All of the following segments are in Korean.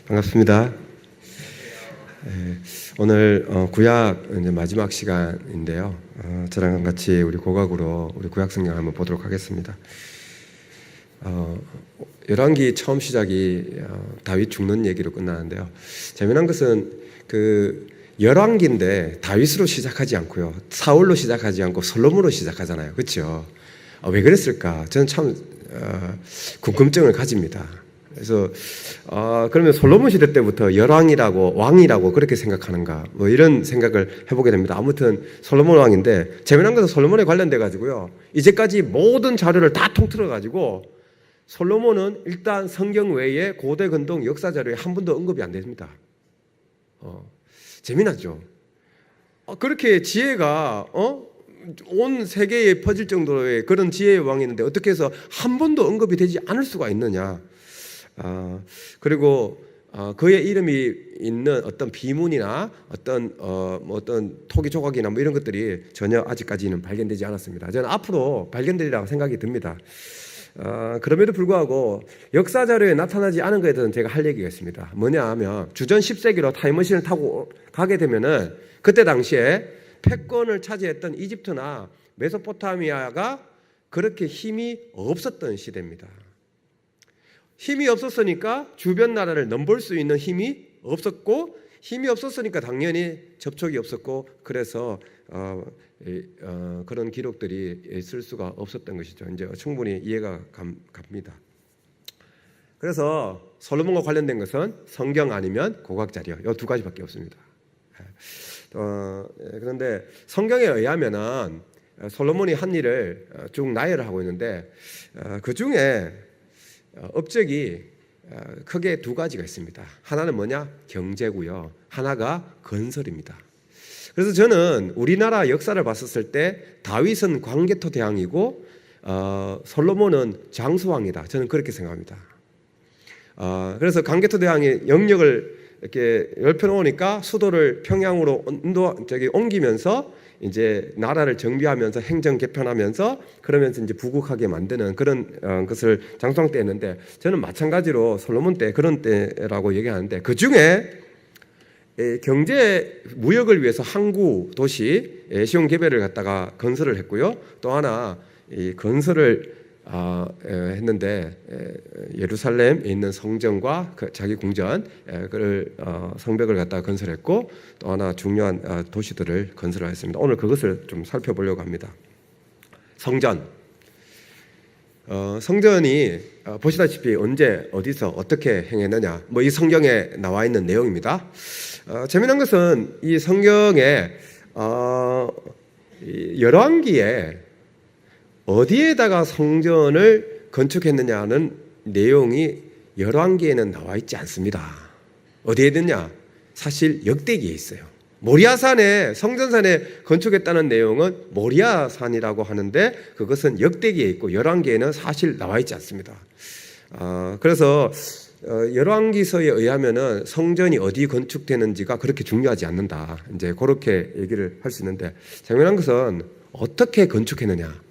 반갑습니다. 오늘 구약 이제 마지막 시간인데요. 저랑 같이 우리 고각으로 우리 구약 성경 한번 보도록 하겠습니다. 열왕기 처음 시작이 다윗 죽는 얘기로 끝나는데요. 재미난 것은 그 열왕기인데 다윗으로 시작하지 않고요, 사울로 시작하지 않고 솔로몬으로 시작하잖아요. 그렇죠? 왜 그랬을까? 저는 참 궁금증을 가집니다. 그래서 그러면 솔로몬 시대 때부터 열왕이라고 왕이라고 그렇게 생각하는가, 뭐 이런 생각을 해보게 됩니다. 아무튼 솔로몬 왕인데 재미난 것은 솔로몬에 관련돼 가지고요, 이제까지 모든 자료를 다 통틀어 가지고 솔로몬은 일단 성경 외에 고대 근동 역사 자료에 한 번도 언급이 안 됩니다. 재미나죠? 그렇게 지혜가 온 세계에 퍼질 정도의 그런 지혜의 왕이 있는데 어떻게 해서 한 번도 언급이 되지 않을 수가 있느냐. 그리고 그의 이름이 있는 어떤 비문이나 어떤 토기 조각이나 뭐 이런 것들이 전혀 아직까지는 발견되지 않았습니다. 저는 앞으로 발견되리라고 생각이 듭니다. 그럼에도 불구하고 역사 자료에 나타나지 않은 것에 대해서는 제가 할 얘기가 있습니다. 뭐냐 하면 주전 10세기로 타임머신을 타고 가게 되면은 그때 당시에 패권을 차지했던 이집트나 메소포타미아가 그렇게 힘이 없었던 시대입니다. 힘이 없었으니까 주변 나라를 넘볼 수 있는 힘이 없었고, 힘이 없었으니까 당연히 접촉이 없었고, 그래서 그런 기록들이 있을 수가 없었던 것이죠. 이제 충분히 이해가 갑니다. 그래서 솔로몬과 관련된 것은 성경 아니면 고각 자료, 이 두 가지밖에 없습니다. 그런데 성경에 의하면은 솔로몬이 한 일을 쭉 나열을 하고 있는데 그 중에 업적이 크게 두 가지가 있습니다. 하나는 뭐냐? 경제고요. 하나가 건설입니다. 그래서 저는 우리나라 역사를 봤었을 때 다윗은 광개토 대왕이고 솔로몬은 장수왕이다. 저는 그렇게 생각합니다. 그래서 광개토 대왕이 영역을 이렇게 넓혀놓으니까 수도를 평양으로 옮기면서 이제 나라를 정비하면서 행정 개편하면서 그러면서 이제 부국하게 만드는 그런 것을 장수왕 때 했는데, 저는 마찬가지로 솔로몬 때 그런 때라고 얘기하는데, 그 중에 경제 무역을 위해서 항구 도시 시온 게벨을 갖다가 건설을 했고요. 또 하나 이 건설을 했는데 예루살렘에 있는 성전과 자기 궁전 그를 성벽을 갖다가 건설했고, 또 하나 중요한 도시들을 건설을 했습니다. 오늘 그것을 좀 살펴보려고 합니다. 성전. 성전이 보시다시피 언제 어디서 어떻게 행했느냐, 뭐 이 성경에 나와 있는 내용입니다. 재미난 것은 이 성경에 열왕기에 어디에다가 성전을 건축했느냐는 내용이 열왕기에는 나와 있지 않습니다. 어디에 있느냐? 사실 역대기에 있어요. 모리아산에, 성전산에 건축했다는 내용은 모리아산이라고 하는데 그것은 역대기에 있고 열왕기에는 사실 나와 있지 않습니다. 그래서 열왕기서에 의하면은 성전이 어디 건축되는지가 그렇게 중요하지 않는다, 이제 그렇게 얘기를 할 수 있는데, 재미난 것은 어떻게 건축했느냐.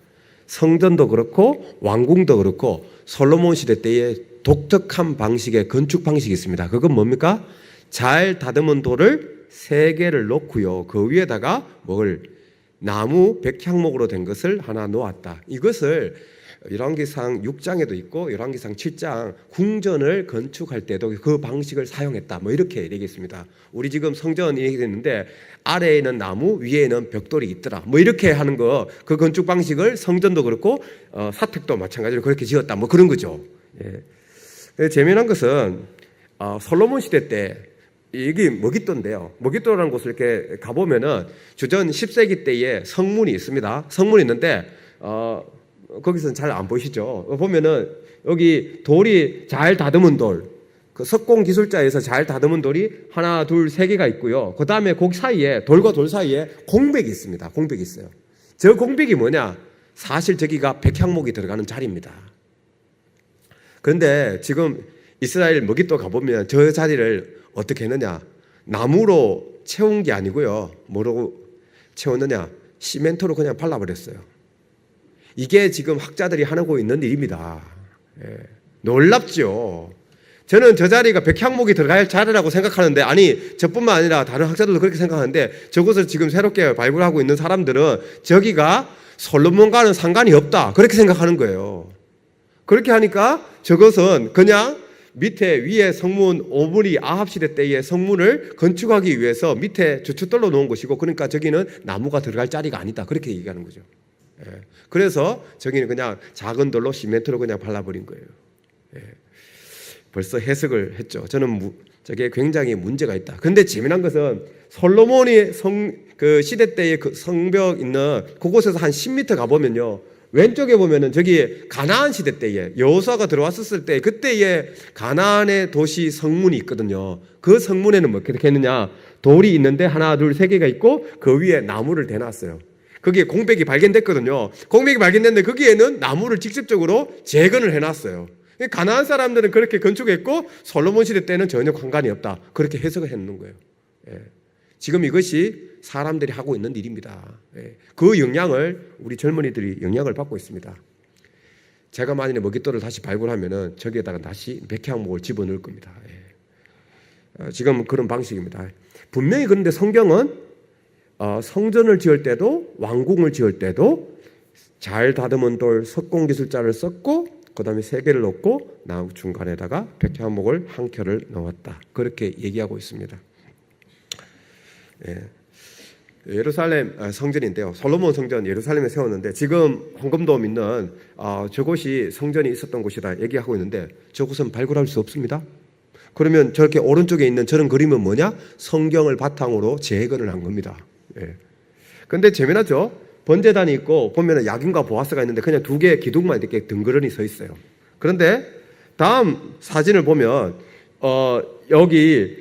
성전도 그렇고 왕궁도 그렇고 솔로몬 시대 때의 독특한 방식의 건축 방식이 있습니다. 그건 뭡니까? 잘 다듬은 돌을 3개를 놓고요, 그 위에다가 나무 백향목으로 된 것을 하나 놓았다. 이것을 열왕기상 6장에도 있고 열왕기상 7장 궁전을 건축할 때도 그 방식을 사용했다, 뭐 이렇게 얘기했습니다. 우리 지금 성전이 얘기했는데 아래에는 나무, 위에는 벽돌이 있더라, 뭐 이렇게 하는 거, 그 건축 방식을 성전도 그렇고 사택도 마찬가지로 그렇게 지었다, 뭐 그런 거죠. 예. 재미난 것은 솔로몬 시대 때 여기 머깃도인데요. 머깃도라는 곳을 이렇게 가보면은 주전 10세기 때에 성문이 있습니다. 성문이 있는데 거기서는 잘 안 보이시죠? 보면은 여기 돌이 잘 다듬은 돌, 그 석공 기술자에서 잘 다듬은 돌이 하나, 둘, 3개가 있고요. 그 다음에 그 사이에, 돌과 돌 사이에 공백이 있습니다. 공백이 있어요. 저 공백이 뭐냐? 사실 저기가 백향목이 들어가는 자리입니다. 그런데 지금 이스라엘 머깃도 가보면 저 자리를 어떻게 했느냐? 나무로 채운 게 아니고요. 뭐로 채웠느냐? 시멘트로 그냥 발라버렸어요. 이게 지금 학자들이 하고 있는 일입니다. 놀랍죠. 저는 저 자리가 백향목이 들어갈 자리라고 생각하는데, 아니 저뿐만 아니라 다른 학자들도 그렇게 생각하는데, 저것을 지금 새롭게 발굴하고 있는 사람들은 저기가 솔로몬과는 상관이 없다 그렇게 생각하는 거예요. 그렇게 하니까 저것은 그냥 밑에 위에 성문, 오므리 아합 시대 때의 성문을 건축하기 위해서 밑에 주춧돌로 놓은 것이고, 그러니까 저기는 나무가 들어갈 자리가 아니다 그렇게 얘기하는 거죠. 그래서 저기는 그냥 작은 돌로 시멘트로 그냥 발라버린 거예요. 벌써 해석을 했죠. 저는 저게 굉장히 문제가 있다. 그런데 재미난 것은 솔로몬이 그 시대 때의 그 성벽 있는 그곳에서 한 10m 가보면요, 왼쪽에 보면은 저기 가나안 시대 때에 여호수아가 들어왔었을 때 그때의 가나안의 도시 성문이 있거든요. 그 성문에는 뭐 어떻게 했느냐, 돌이 있는데 하나 둘 세 개가 있고 그 위에 나무를 대놨어요. 거기에 공백이 발견됐거든요. 공백이 발견됐는데 거기에는 나무를 직접적으로 재건을 해놨어요. 가나안 사람들은 그렇게 건축했고 솔로몬 시대 때는 전혀 관관이 없다 그렇게 해석을 했는 거예요. 지금 이것이 사람들이 하고 있는 일입니다. 그 영향을 우리 젊은이들이 영향을 받고 있습니다. 제가 만약에 먹잇돌을 다시 발굴하면은 저기에다가 다시 백향목을 집어넣을 겁니다. 지금 그런 방식입니다. 분명히 그런데 성경은 성전을 지을 때도 왕궁을 지을 때도 잘 다듬은 돌 석공기술자를 썼고, 그 다음에 세 개를 넣고 나무 중간에다가 백향목을 한 켤을 넣었다 그렇게 얘기하고 있습니다. 예루살렘 성전인데요, 솔로몬 성전 예루살렘에 세웠는데 지금 황금돔 있는 저곳이 성전이 있었던 곳이다 얘기하고 있는데, 저곳은 발굴할 수 없습니다. 그러면 저렇게 오른쪽에 있는 저런 그림은 뭐냐, 성경을 바탕으로 재건을 한 겁니다. 그런데 재미나죠. 번제단이 있고 보면은 야긴과 보아스가 있는데 그냥 두 개의 기둥만 이렇게 덩그러니 서 있어요. 그런데 다음 사진을 보면 여기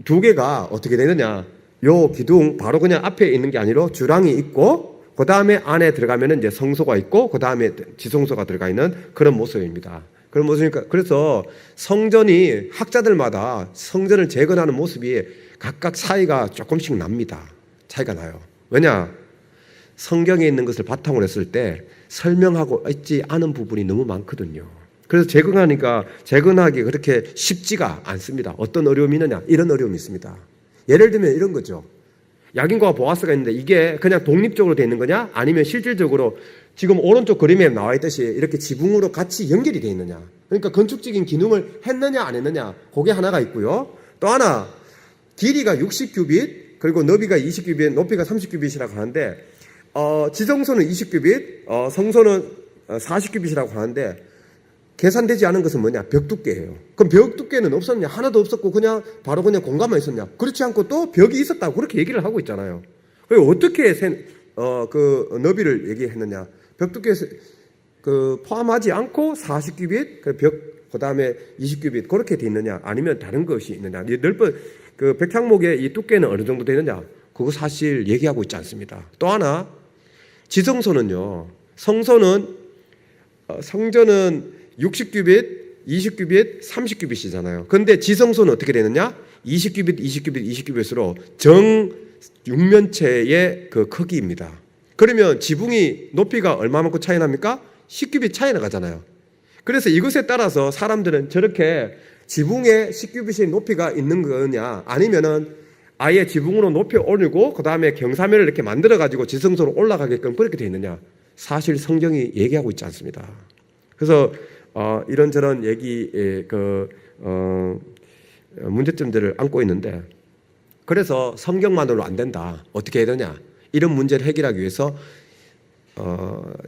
두 개가 어떻게 되느냐, 요 기둥 바로 그냥 앞에 있는 게 아니라 주랑이 있고, 그 다음에 안에 들어가면은 이제 성소가 있고, 그 다음에 지성소가 들어가 있는 그런 모습입니다. 그런 모습이니까, 그래서 성전이 학자들마다 성전을 재건하는 모습이 각각 차이가 조금씩 납니다. 차이가 나요. 왜냐? 성경에 있는 것을 바탕으로 했을 때 설명하고 있지 않은 부분이 너무 많거든요. 그래서 재건하기 그렇게 쉽지가 않습니다. 어떤 어려움이 있느냐? 이런 어려움이 있습니다. 예를 들면 이런 거죠. 야긴과 보아스가 있는데 이게 그냥 독립적으로 되어 있는 거냐, 아니면 실질적으로 지금 오른쪽 그림에 나와 있듯이 이렇게 지붕으로 같이 연결이 되어 있느냐, 그러니까 건축적인 기능을 했느냐 안 했느냐, 그게 하나가 있고요. 또 하나, 길이가 60규빗 그리고 너비가 20규빗 높이가 30규빗이라고 하는데, 지성소는 20규빗, 성소는 40규빗이라고 하는데, 계산되지 않은 것은 뭐냐? 벽 두께예요. 그럼 벽 두께는 없었냐? 하나도 없었고 그냥 바로 그냥 공간만 있었냐? 그렇지 않고 또 벽이 있었다고 그렇게 얘기를 하고 있잖아요. 그리고 어떻게 그 너비를 얘기했느냐? 벽 두께 포함하지 않고 40규빗, 그 다음에 20규빗 그렇게 돼 있느냐? 아니면 다른 것이 있느냐? 그 백향목의 이 두께는 어느 정도 되느냐? 그거 사실 얘기하고 있지 않습니다. 또 하나, 지성소는요, 성전은 60규빗, 20규빗, 30규빗이잖아요. 그런데 지성소는 어떻게 되느냐? 20규빗, 20규빗, 20규빗으로 정 육면체의 그 크기입니다. 그러면 지붕이 높이가 얼마만큼 차이 납니까? 10규빗 차이 나가잖아요. 그래서 이것에 따라서 사람들은 저렇게 지붕에 10규빗의 높이가 있는 거냐, 아니면은 아예 지붕으로 높이 올리고 그 다음에 경사면을 이렇게 만들어 가지고 지성소로 올라가게끔 그렇게 되어 있느냐? 사실 성경이 얘기하고 있지 않습니다. 그래서 이런저런 문제점들을 안고 있는데, 그래서 성경만으로 안 된다. 어떻게 해야 되냐? 이런 문제를 해결하기 위해서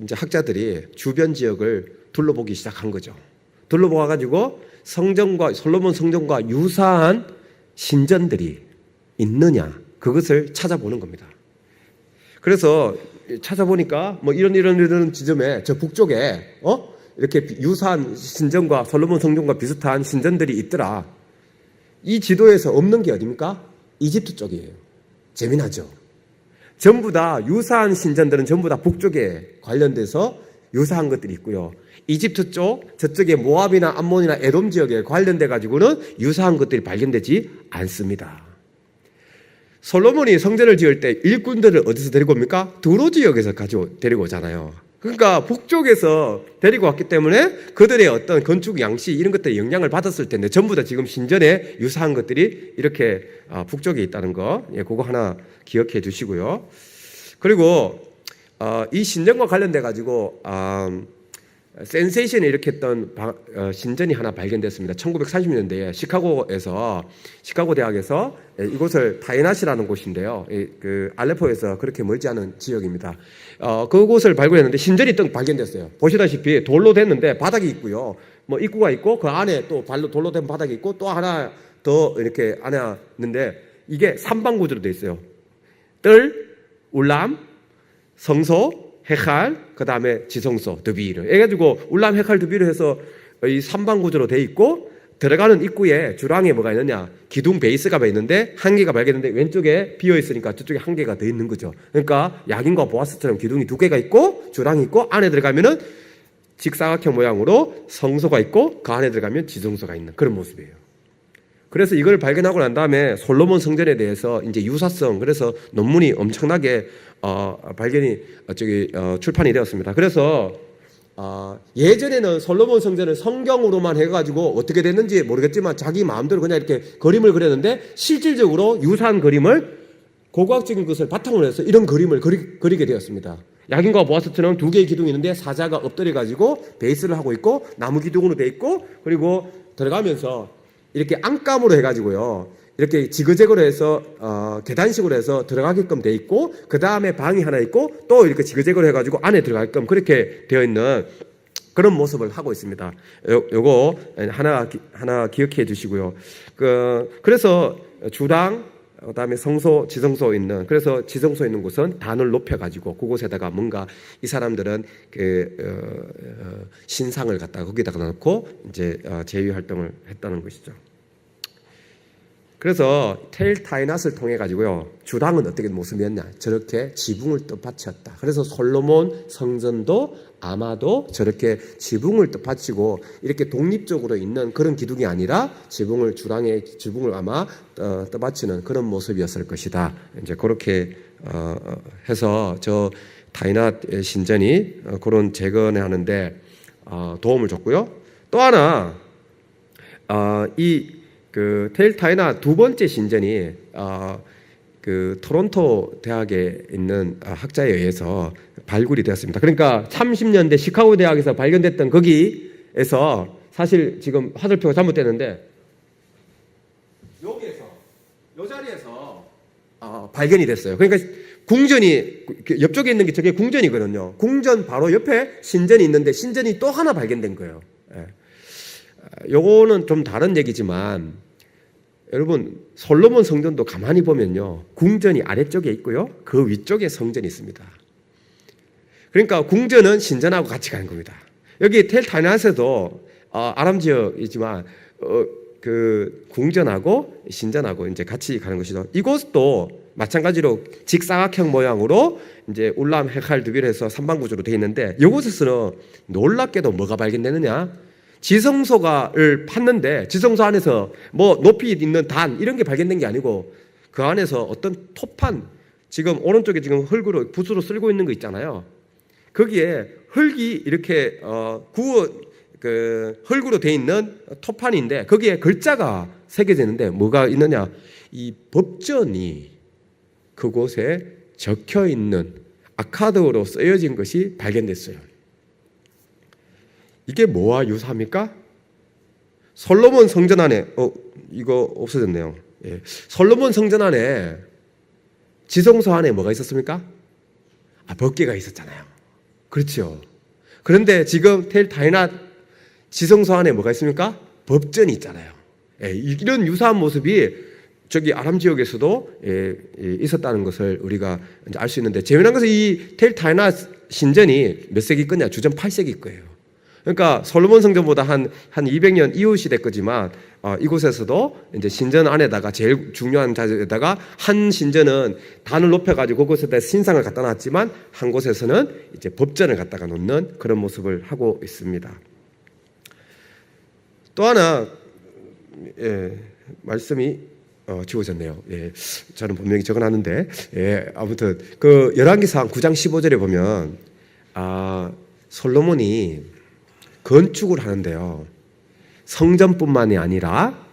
이제 학자들이 주변 지역을 둘러보기 시작한 거죠. 둘러보아 가지고 솔로몬 성전과 유사한 신전들이 있느냐, 그것을 찾아보는 겁니다. 그래서 찾아보니까 뭐 이런 지점에 저 북쪽에 이렇게 유사한 신전과 솔로몬 성전과 비슷한 신전들이 있더라. 이 지도에서 없는 게 어디입니까? 이집트 쪽이에요. 재미나죠? 전부 다 유사한 신전들은 전부 다 북쪽에 관련돼서 유사한 것들이 있고요. 이집트 쪽, 저쪽에 모압이나 암몬이나 에돔 지역에 관련돼 가지고는 유사한 것들이 발견되지 않습니다. 솔로몬이 성전을 지을 때 일꾼들을 어디서 데리고 옵니까? 두로 지역에서 데리고 오잖아요. 그러니까 북쪽에서 데리고 왔기 때문에 그들의 어떤 건축 양식 이런 것들에 영향을 받았을 텐데 전부 다 지금 신전에 유사한 것들이 이렇게 북쪽에 있다는 거, 예, 그거 하나 기억해 주시고요. 그리고 이 신전과 관련돼 가지고 센세이션을 일으켰던 신전이 하나 발견됐습니다. 1930년대에 시카고 대학에서 이곳을 타이낫이라는 곳인데요. 그 알레포에서 그렇게 멀지 않은 지역입니다. 그곳을 발굴했는데 신전이 또 발견됐어요. 보시다시피 돌로 됐는데 바닥이 있고요. 뭐 입구가 있고 그 안에 또 돌로 된 바닥이 있고 또 하나 더 이렇게 안에 있는데 이게 삼방 구조로 되어 있어요. 뜰, 울람, 성소, 헤칼, 그 다음에 지성소, 드비르. 해가지고 울람, 헤칼, 드비르 해서 이 삼방 구조로 돼 있고 들어가는 입구에 주랑에 뭐가 있느냐? 기둥 베이스가 있는데 한 개가 발견했는데 왼쪽에 비어 있으니까 저쪽에 한 개가 더 있는 거죠. 그러니까 야긴과 보아스처럼 기둥이 두 개가 있고 주랑이 있고 안에 들어가면은 직사각형 모양으로 성소가 있고 그 안에 들어가면 지성소가 있는 그런 모습이에요. 그래서 이걸 발견하고 난 다음에 솔로몬 성전에 대해서 이제 유사성, 그래서 논문이 엄청나게 출판이 되었습니다. 그래서 예전에는 솔로몬 성전을 성경으로만 해가지고 어떻게 됐는지 모르겠지만 자기 마음대로 그냥 이렇게 그림을 그렸는데 실질적으로 유사한 그림을 고고학적인 것을 바탕으로 해서 이런 그림을 그리게 되었습니다. 야긴과 보아스처럼 두 개의 기둥이 있는데 사자가 엎드려가지고 베이스를 하고 있고 나무 기둥으로 돼 있고 그리고 들어가면서 이렇게 안감으로 해가지고요. 이렇게 지그재그로 해서 계단식으로 해서 들어가게끔 돼 있고 그 다음에 방이 하나 있고 또 이렇게 지그재그로 해가지고 안에 들어가게끔 그렇게 되어 있는 그런 모습을 하고 있습니다. 요거 하나 기억해 주시고요. 그래서 주당 그다음에 성소, 지성소 있는 그래서 지성소 있는 곳은 단을 높여가지고 그곳에다가 뭔가 이 사람들은 신상을 갖다가 거기다가 놓고 이제 제위 활동을 했다는 것이죠. 그래서 텔 타이낫을 통해 가지고요 주당은 어떻게 모습이었냐 저렇게 지붕을 뜻받쳤다. 그래서 솔로몬 성전도 아마도 저렇게 지붕을 뜻받치고 이렇게 독립적으로 있는 그런 기둥이 아니라 주랑의 지붕을 아마 뜻받치는 그런 모습이었을 것이다. 이제 그렇게 해서 저 타이낫 신전이 그런 재건하는데 도움을 줬고요. 또 하나 텔 타이낫 두 번째 신전이 토론토 대학에 있는 학자에 의해서 발굴이 되었습니다. 그러니까 30년대 시카고 대학에서 발견됐던 거기에서 사실 지금 화살표가 잘못됐는데 이 자리에서 발견이 됐어요. 그러니까 궁전이 옆쪽에 있는 게 저게 궁전이거든요. 궁전 바로 옆에 신전이 있는데 신전이 또 하나 발견된 거예요. 요거는 좀 다른 얘기지만 여러분 솔로몬 성전도 가만히 보면요 궁전이 아래쪽에 있고요 그 위쪽에 성전이 있습니다. 그러니까 궁전은 신전하고 같이 가는 겁니다. 여기 텔 타이낫에도 아람 지역이지만 그 궁전하고 신전하고 이제 같이 가는 것이죠. 이곳도 마찬가지로 직사각형 모양으로 이제 울람, 헤칼, 드빌해서 삼방구조로 되어 있는데 이곳에서는 놀랍게도 뭐가 발견되느냐? 지성소를 팠는데 지성소 안에서 뭐 높이 있는 단 이런 게 발견된 게 아니고 그 안에서 어떤 토판 지금 오른쪽에 지금 흙으로 붓으로 쓸고 있는 거 있잖아요. 거기에 흙이 이렇게 흙으로 돼 있는 토판인데 거기에 글자가 새겨져 있는데 뭐가 있느냐? 이 법전이 그곳에 적혀 있는 아카드로 쓰여진 것이 발견됐어요. 이게 뭐와 유사합니까? 솔로몬 성전 안에 이거 없어졌네요. 예. 솔로몬 성전 안에 지성소 안에 뭐가 있었습니까? 법궤가 있었잖아요. 그렇죠. 그런데 지금 텔 타이낫 지성소 안에 뭐가 있습니까? 법전이 있잖아요. 예. 이런 유사한 모습이 저기 아람 지역에서도 있었다는 것을 우리가 알 수 있는데 재미난 것은 이 텔 타이낫 신전이 몇 세기 거냐? 주전 8세기 거예요. 그러니까 솔로몬 성전보다 한 200년 이후 시대 거지만 이곳에서도 이제 신전 안에다가 제일 중요한 자리에다가 한 신전은 단을 높여가지고 그곳에다 신상을 갖다 놨지만 한 곳에서는 이제 법전을 갖다가 놓는 그런 모습을 하고 있습니다. 또 하나 말씀이 지워졌네요. 저는 분명히 적어놨는데 아무튼 그 열왕기상 9장 15절에 보면 솔로몬이 건축을 하는데요. 성전뿐만이 아니라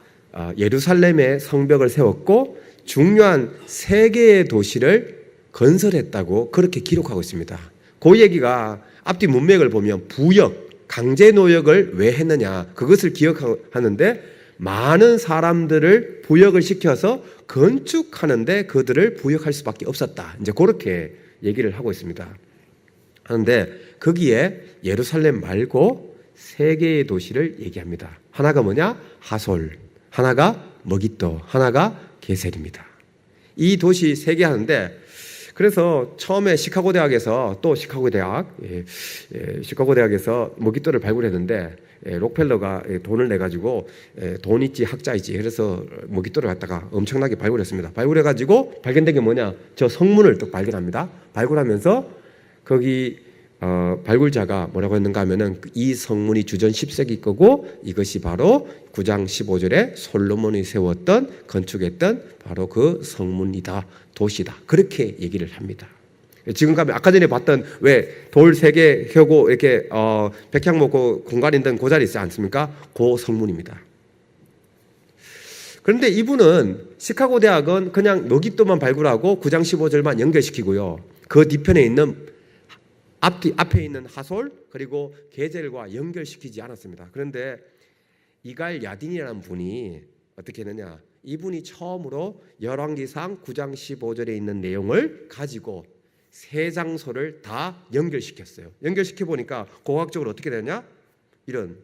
예루살렘에 성벽을 세웠고 중요한 세 개의 도시를 건설했다고 그렇게 기록하고 있습니다. 그 얘기가 앞뒤 문맥을 보면 부역, 강제 노역을 왜 했느냐 그것을 기억하는데 많은 사람들을 부역을 시켜서 건축하는데 그들을 부역할 수밖에 없었다. 이제 그렇게 얘기를 하고 있습니다. 그런데 거기에 예루살렘 말고 세 개의 도시를 얘기합니다. 하나가 뭐냐? 하솔, 하나가 머깃도, 하나가 게셀입니다. 이 도시 세 개 하는데 그래서 처음에 시카고 대학에서 또 시카고 대학에서 머깃도를 발굴했는데 록펠러가 돈을 내가지고 돈 있지 학자 있지 그래서 머깃도를 갖다가 엄청나게 발굴했습니다. 발굴해가지고 발견된 게 뭐냐? 저 성문을 또 발견합니다. 발굴하면서 거기 발굴자가 뭐라고 했는가 하면은 이 성문이 주전 10세기 거고 이것이 바로 9장 15절에 솔로몬이 세웠던 건축했던 바로 그 성문이다, 도시다. 그렇게 얘기를 합니다. 지금 가면 아까 전에 봤던 왜 돌 3개 혀고 이렇게 백향목 공간 있는 그 자리 있지 않습니까? 그 성문입니다. 그런데 이분은 시카고 대학은 그냥 머깃도만 발굴하고 9장 15절만 연결시키고요. 그 뒤편에 있는 앞에 있는 하솔 그리고 게젤과 연결시키지 않았습니다. 그런데 이갈 야딘이라는 분이 어떻게 했느냐? 이분이 처음으로 열왕기상 9장 15절에 있는 내용을 가지고 세 장소를 다 연결시켰어요. 연결시켜 보니까 고학적으로 어떻게 되냐? 이런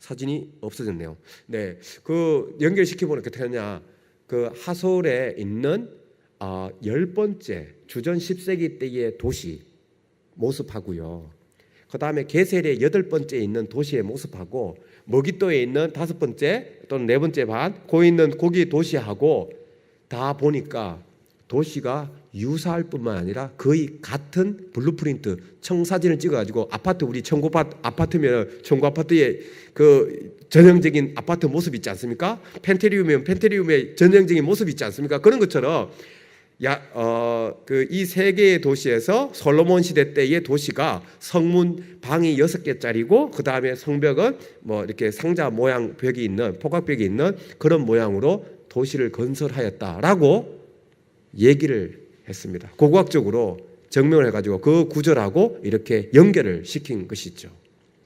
사진이 없어졌네요. 네, 그 연결시켜 보니까 어떻게 되냐? 그 하솔에 있는 10번째 주전 10세기 때의 도시 모습하고요. 그 다음에 게셀의 8번째 있는 도시의 모습하고 머깃도에 있는 5번째 또는 4번째 반 거기 있는 거기 도시하고 다 보니까 도시가 유사할 뿐만 아니라 거의 같은 블루프린트 청사진을 찍어가지고 아파트 우리 청구 아파트면 청구 아파트의 그 전형적인 아파트 모습 있지 않습니까? 펜트리움이면 펜트리움의 전형적인 모습 있지 않습니까? 그런 것처럼 이 세 개의 도시에서 솔로몬 시대 때의 도시가 성문 방이 6개짜리고 그 다음에 성벽은 뭐 이렇게 상자 모양 벽이 있는 포각벽이 있는 그런 모양으로 도시를 건설하였다라고 얘기를 했습니다. 고고학적으로 증명을 해가지고 그 구절하고 이렇게 연결을 시킨 것이죠.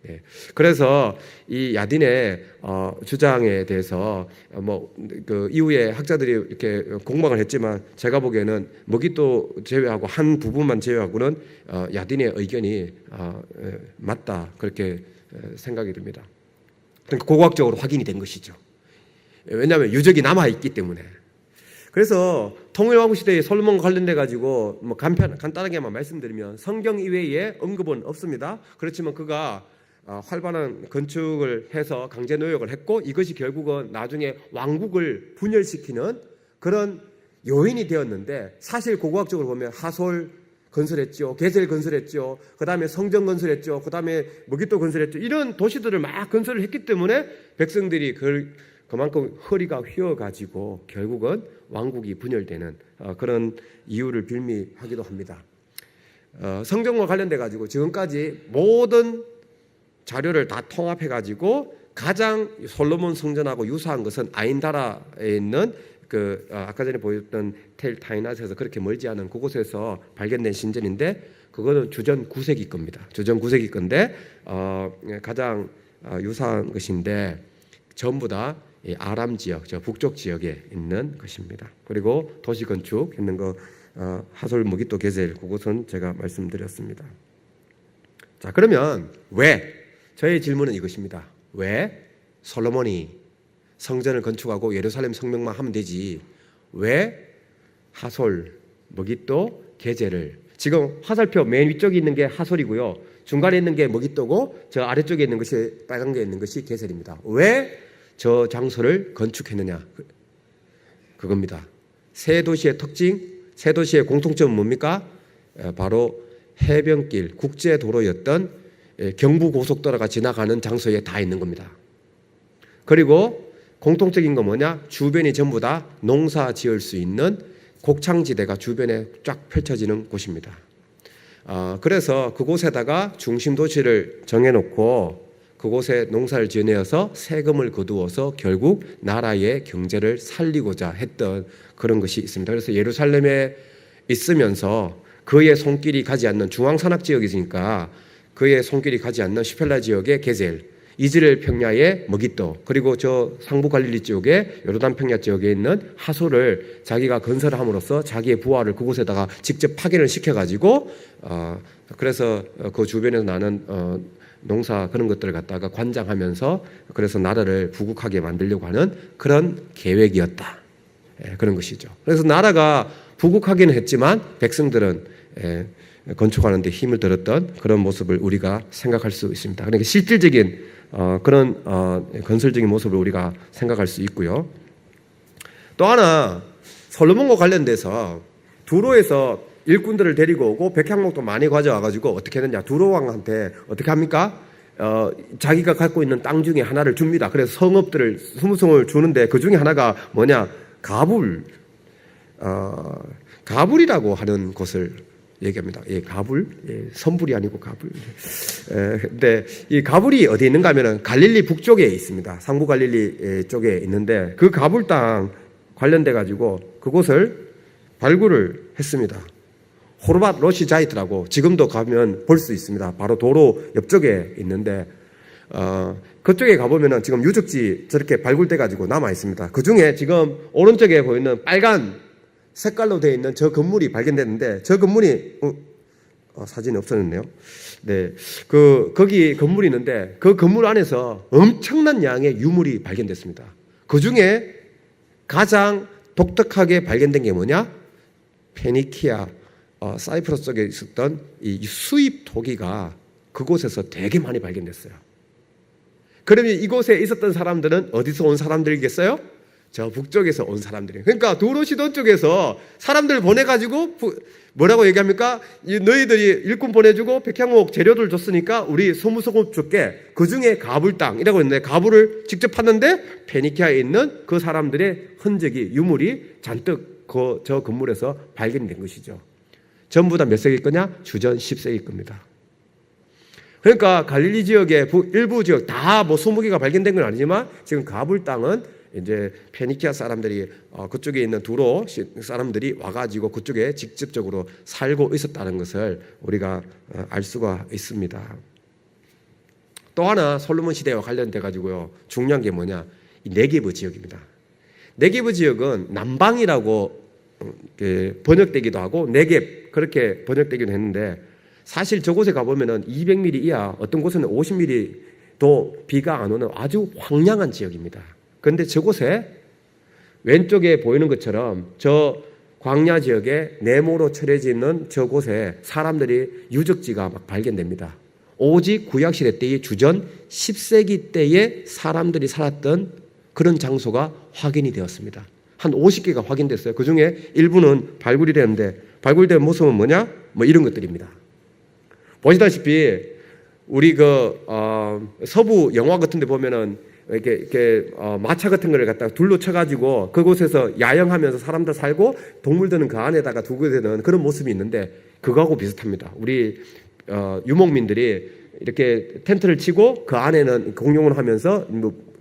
네. 그래서 이 야딘의 주장에 대해서 그 이후에 학자들이 이렇게 공방을 했지만 제가 보기에는 머깃도 제외하고 한 부분만 제외하고는 야딘의 의견이 맞다 그렇게 생각이 듭니다. 그러니까 고고학적으로 확인이 된 것이죠. 왜냐하면 유적이 남아 있기 때문에. 그래서 통일왕국 시대의 솔로몬과 관련돼 가지고 간단하게만 말씀드리면 성경 이외에 언급은 없습니다. 그렇지만 그가 활발한 건축을 해서 강제 노역을 했고 이것이 결국은 나중에 왕국을 분열시키는 그런 요인이 되었는데 사실 고고학적으로 보면 하솔 건설했죠. 게셀 건설했죠. 그 다음에 성전 건설했죠. 그 다음에 머깃도 건설했죠. 이런 도시들을 막 건설을 했기 때문에 백성들이 그만큼 허리가 휘어가지고 결국은 왕국이 분열되는 그런 이유를 빌미하기도 합니다. 성경과 관련돼 가지고 지금까지 모든 자료를 다 통합해 가지고 가장 솔로몬 성전하고 유사한 것은 아인다라에 있는 그 아까 전에 보였던 텔 타이낫에서 그렇게 멀지 않은 그곳에서 발견된 신전인데 그거는 주전 9세기 겁니다. 주전 9세기 건데 가장 유사한 것인데 전부 다 아람 지역, 저 북쪽 지역에 있는 것입니다. 그리고 도시 건축했는 거 하솔 머깃도 게셀 그것은 제가 말씀드렸습니다. 자, 그러면 왜? 저의 질문은 이것입니다. 왜 솔로몬이 성전을 건축하고 예루살렘 성벽만 하면 되지? 왜 하솔, 머깃도, 게셀을 지금 화살표 맨 위쪽에 있는 게 하솔이고요. 중간에 있는 게 머깃도고 저 아래쪽에 있는 것이 빨간 게 있는 것이 게셀입니다. 왜 저 장소를 건축했느냐? 그겁니다. 세 도시의 특징, 세 도시의 공통점은 뭡니까? 바로 해변길, 국제도로였던 경부고속도로가 지나가는 장소에 다 있는 겁니다. 그리고 공통적인 건 뭐냐? 주변이 전부 다 농사 지을 수 있는 곡창지대가 주변에 쫙 펼쳐지는 곳입니다. 그래서 그곳에다가 중심 도시를 정해놓고 그곳에 농사를 지어내어서 세금을 거두어서 결국 나라의 경제를 살리고자 했던 그런 것이 있습니다. 그래서 예루살렘에 있으면서 그의 손길이 가지 않는 중앙산악 지역이니까 그의 손길이 가지 않는 슈펠라 지역의 게젤, 이스라엘 평야의 머깃도, 그리고 저 상부 갈릴리 지역의 요르단 평야 지역에 있는 하소를 자기가 건설함으로써 자기의 부하를 그곳에다가 직접 파견을 시켜가지고 그래서 그 주변에서 나는 농사 그런 것들을 갖다가 관장하면서 그래서 나라를 부국하게 만들려고 하는 그런 계획이었다. 그런 것이죠. 그래서 나라가 부국하기는 했지만 백성들은 건축하는 데 힘을 들었던 그런 모습을 우리가 생각할 수 있습니다. 그러니까 실질적인 그런 건설적인 모습을 우리가 생각할 수 있고요. 또 하나 솔로몬과 관련돼서 두로에서 일꾼들을 데리고 오고 백향목도 많이 가져와가지고 어떻게 했느냐, 두로 왕한테 어떻게 합니까? 자기가 갖고 있는 땅 중에 하나를 줍니다. 그래서 성읍들을 20성을 주는데 그 중에 하나가 뭐냐, 가불이라고 하는 곳을 얘기합니다. 예, 가불, 선불이 아니고 가불. 근데 이 가불이 어디 있는가 하면은 갈릴리 북쪽에 있습니다. 상부 갈릴리 쪽에 있는데 그 가불 땅 관련돼 가지고 그곳을 발굴을 했습니다. 호르밧 로시 자이트라고 지금도 가면 볼 수 있습니다. 바로 도로 옆쪽에 있는데 그쪽에 가보면은 지금 유적지 저렇게 발굴돼 가지고 남아 있습니다. 그 중에 지금 오른쪽에 보이는 빨간 색깔로 되어 있는 저 건물이 발견됐는데 저 건물이 사진이 없어졌네요. 네, 거기 건물이 있는데 그 건물 안에서 엄청난 양의 유물이 발견됐습니다. 그 중에 가장 독특하게 발견된 게 뭐냐? 페니키아, 사이프러스 쪽에 있었던 이 수입 토기가 그곳에서 되게 많이 발견됐어요. 그러면 이곳에 있었던 사람들은 어디서 온 사람들이겠어요? 저 북쪽에서 온 사람들이에요. 그러니까 두로시돈 쪽에서 사람들 보내가지고 뭐라고 얘기합니까? 너희들이 일꾼 보내주고 백향목 재료들 줬으니까 우리 소무소금 줄게. 그 중에 가불 땅이라고 했는데 가불을 직접 팠는데 페니키아에 있는 그 사람들의 흔적이, 유물이 잔뜩 저 건물에서 발견된 것이죠. 전부 다 몇 세기 거냐? 주전 10세기 겁니다. 그러니까 갈릴리 지역의 일부 지역 다 뭐 20개가 발견된 건 아니지만 지금 가불 땅은 이제 페니키아 사람들이 그쪽에 있는 두로 사람들이 와가지고 그쪽에 직접적으로 살고 있었다는 것을 우리가 알 수가 있습니다. 또 하나 솔로몬 시대와 관련돼 가지고요 중요한 게 뭐냐, 이 네게브 지역입니다. 네게브 지역은 남방이라고 번역되기도 하고 네겝 그렇게 번역되기도 했는데 사실 저곳에 가보면은 200mm 이하, 어떤 곳은 50mm도 비가 안 오는 아주 황량한 지역입니다. 그런데 저곳에 왼쪽에 보이는 것처럼 저 광야 지역에 네모로 칠해져 있는 저곳에 사람들이 유적지가 막 발견됩니다. 오직 구약시대 때의 주전 10세기 때에 사람들이 살았던 그런 장소가 확인이 되었습니다. 한 50개가 확인됐어요. 그 중에 일부는 발굴이 되는데 발굴된 모습은 뭐냐? 뭐 이런 것들입니다. 보시다시피 우리 서부 영화 같은 데 보면은 이렇게 마차 같은 걸 갖다가 둘로 쳐가지고 그곳에서 야영하면서 사람들 살고 동물들은 그 안에다가 두게 되는 그런 모습이 있는데 그거하고 비슷합니다. 우리 유목민들이 이렇게 텐트를 치고 그 안에는 공용을 하면서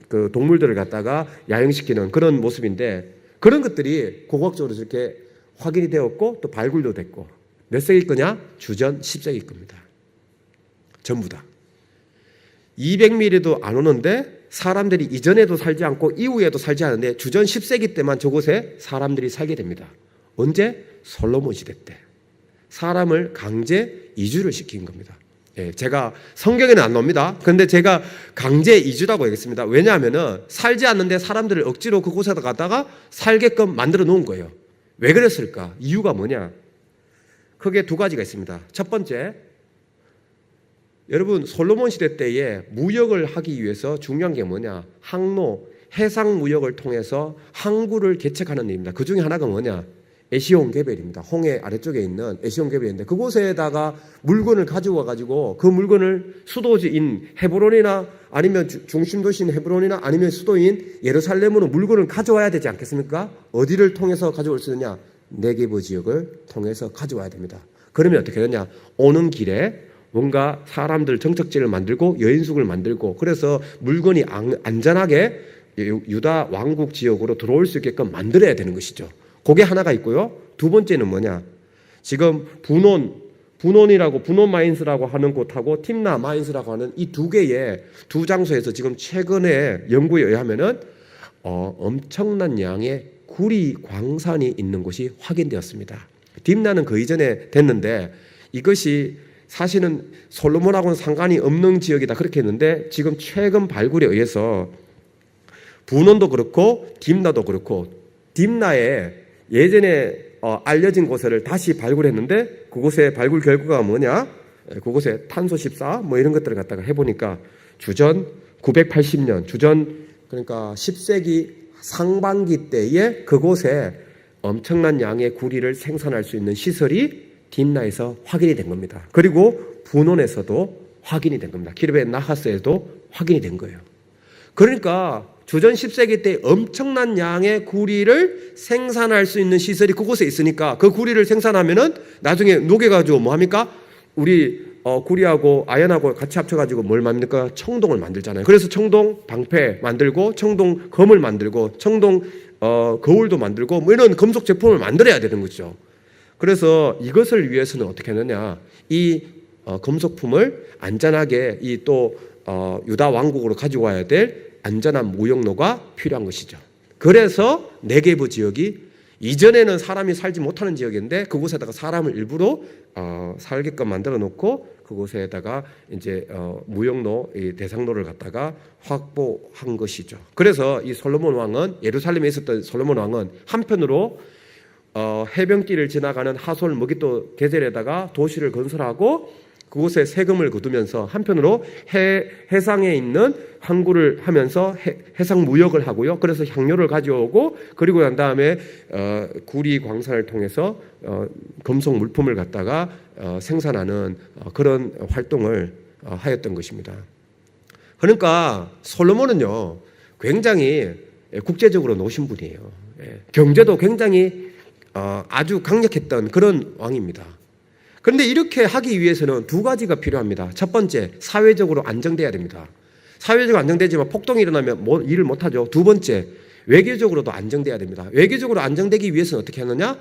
그 동물들을 갖다가 야영시키는 그런 모습인데 그런 것들이 고고학적으로 이렇게 확인이 되었고 또 발굴도 됐고 몇 세기 거냐? 주전 10세기 겁니다. 전부 다. 200mm도 안 오는데 사람들이 이전에도 살지 않고 이후에도 살지 않는데 주전 10세기 때만 저곳에 사람들이 살게 됩니다. 언제? 솔로몬 시대 때. 사람을 강제 이주를 시킨 겁니다. 예, 제가 성경에는 안 나옵니다. 그런데 제가 강제 이주라고 하겠습니다. 왜냐하면은 살지 않는데 사람들을 억지로 그곳에다 갔다가 살게끔 만들어 놓은 거예요. 왜 그랬을까? 이유가 뭐냐? 크게 두 가지가 있습니다. 첫 번째, 여러분 솔로몬 시대 때에 무역을 하기 위해서 중요한 게 뭐냐? 항로, 해상 무역을 통해서 항구를 개척하는 일입니다. 그 중에 하나가 뭐냐? 에시온게벨입니다. 홍해 아래쪽에 있는 에시온게벨인데 그곳에다가 물건을 가져와 가지고 그 물건을 수도지인 헤브론이나 아니면 중심 도시인 헤브론이나 아니면 수도인 예루살렘으로 물건을 가져와야 되지 않겠습니까? 어디를 통해서 가져올 수 있느냐? 네게브 지역을 통해서 가져와야 됩니다. 그러면 어떻게 되냐? 오는 길에 뭔가 사람들 정착지를 만들고 여인숙을 만들고 그래서 물건이 안전하게 유다 왕국 지역으로 들어올 수 있게끔 만들어야 되는 것이죠. 그게 하나가 있고요. 두 번째는 뭐냐? 지금 분논이라고 분논 마인스라고 하는 곳하고 팀나 마인스라고 하는 이 두 개의 두 장소에서 지금 최근에 연구에 의하면은 엄청난 양의 구리 광산이 있는 곳이 확인되었습니다. 딥나는 그 이전에 됐는데 이것이 사실은 솔로몬하고는 상관이 없는 지역이다 그렇게 했는데 지금 최근 발굴에 의해서 분논도 그렇고 딥나도 그렇고 딥나에 예전에 알려진 곳을 다시 발굴했는데 그곳의 발굴 결과가 뭐냐? 그곳에 탄소 14 뭐 이런 것들을 갖다가 해보니까 주전 980년 주전 그러니까 10세기 상반기 때에 그곳에 엄청난 양의 구리를 생산할 수 있는 시설이 딥나에서 확인이 된 겁니다. 그리고 분논에서도 확인이 된 겁니다. 키르베 나하스에도 확인이 된 거예요. 그러니까 주전 10세기 때 엄청난 양의 구리를 생산할 수 있는 시설이 그곳에 있으니까 그 구리를 생산하면은 나중에 녹여가지고 뭐 합니까? 우리 구리하고 아연하고 같이 합쳐가지고 뭘 만들까? 청동을 만들잖아요. 그래서 청동 방패 만들고 청동 검을 만들고 청동 거울도 만들고 뭐 이런 금속 제품을 만들어야 되는 거죠. 그래서 이것을 위해서는 어떻게 하느냐? 이 금속품을 안전하게 이 또 유다 왕국으로 가지고 와야 될 안전한 무역로가 필요한 것이죠. 그래서 네게브 지역이 이전에는 사람이 살지 못하는 지역인데 그곳에다가 사람을 일부러 살게끔 만들어 놓고 그곳에다가 이제 무역로 대상로를 갖다가 확보한 것이죠. 그래서 이 솔로몬 왕은 예루살렘에 있었던 솔로몬 왕은 한편으로 해변길을 지나가는 하솔 머깃도 계절에다가 도시를 건설하고 그곳에 세금을 거두면서 한편으로 해상에 있는 항구를 하면서 해상 무역을 하고요. 그래서 향료를 가져오고 그리고 난 다음에 구리 광산을 통해서 금속 물품을 갖다가 생산하는 그런 활동을 하였던 것입니다. 그러니까 솔로몬은요 굉장히 국제적으로 노신 분이에요. 경제도 굉장히 아주 강력했던 그런 왕입니다. 그런데 이렇게 하기 위해서는 두 가지가 필요합니다. 첫 번째, 사회적으로 안정돼야 됩니다. 사회적으로 안정되지만 폭동이 일어나면 일을 못하죠. 두 번째, 외교적으로도 안정돼야 됩니다. 외교적으로 안정되기 위해서는 어떻게 하느냐?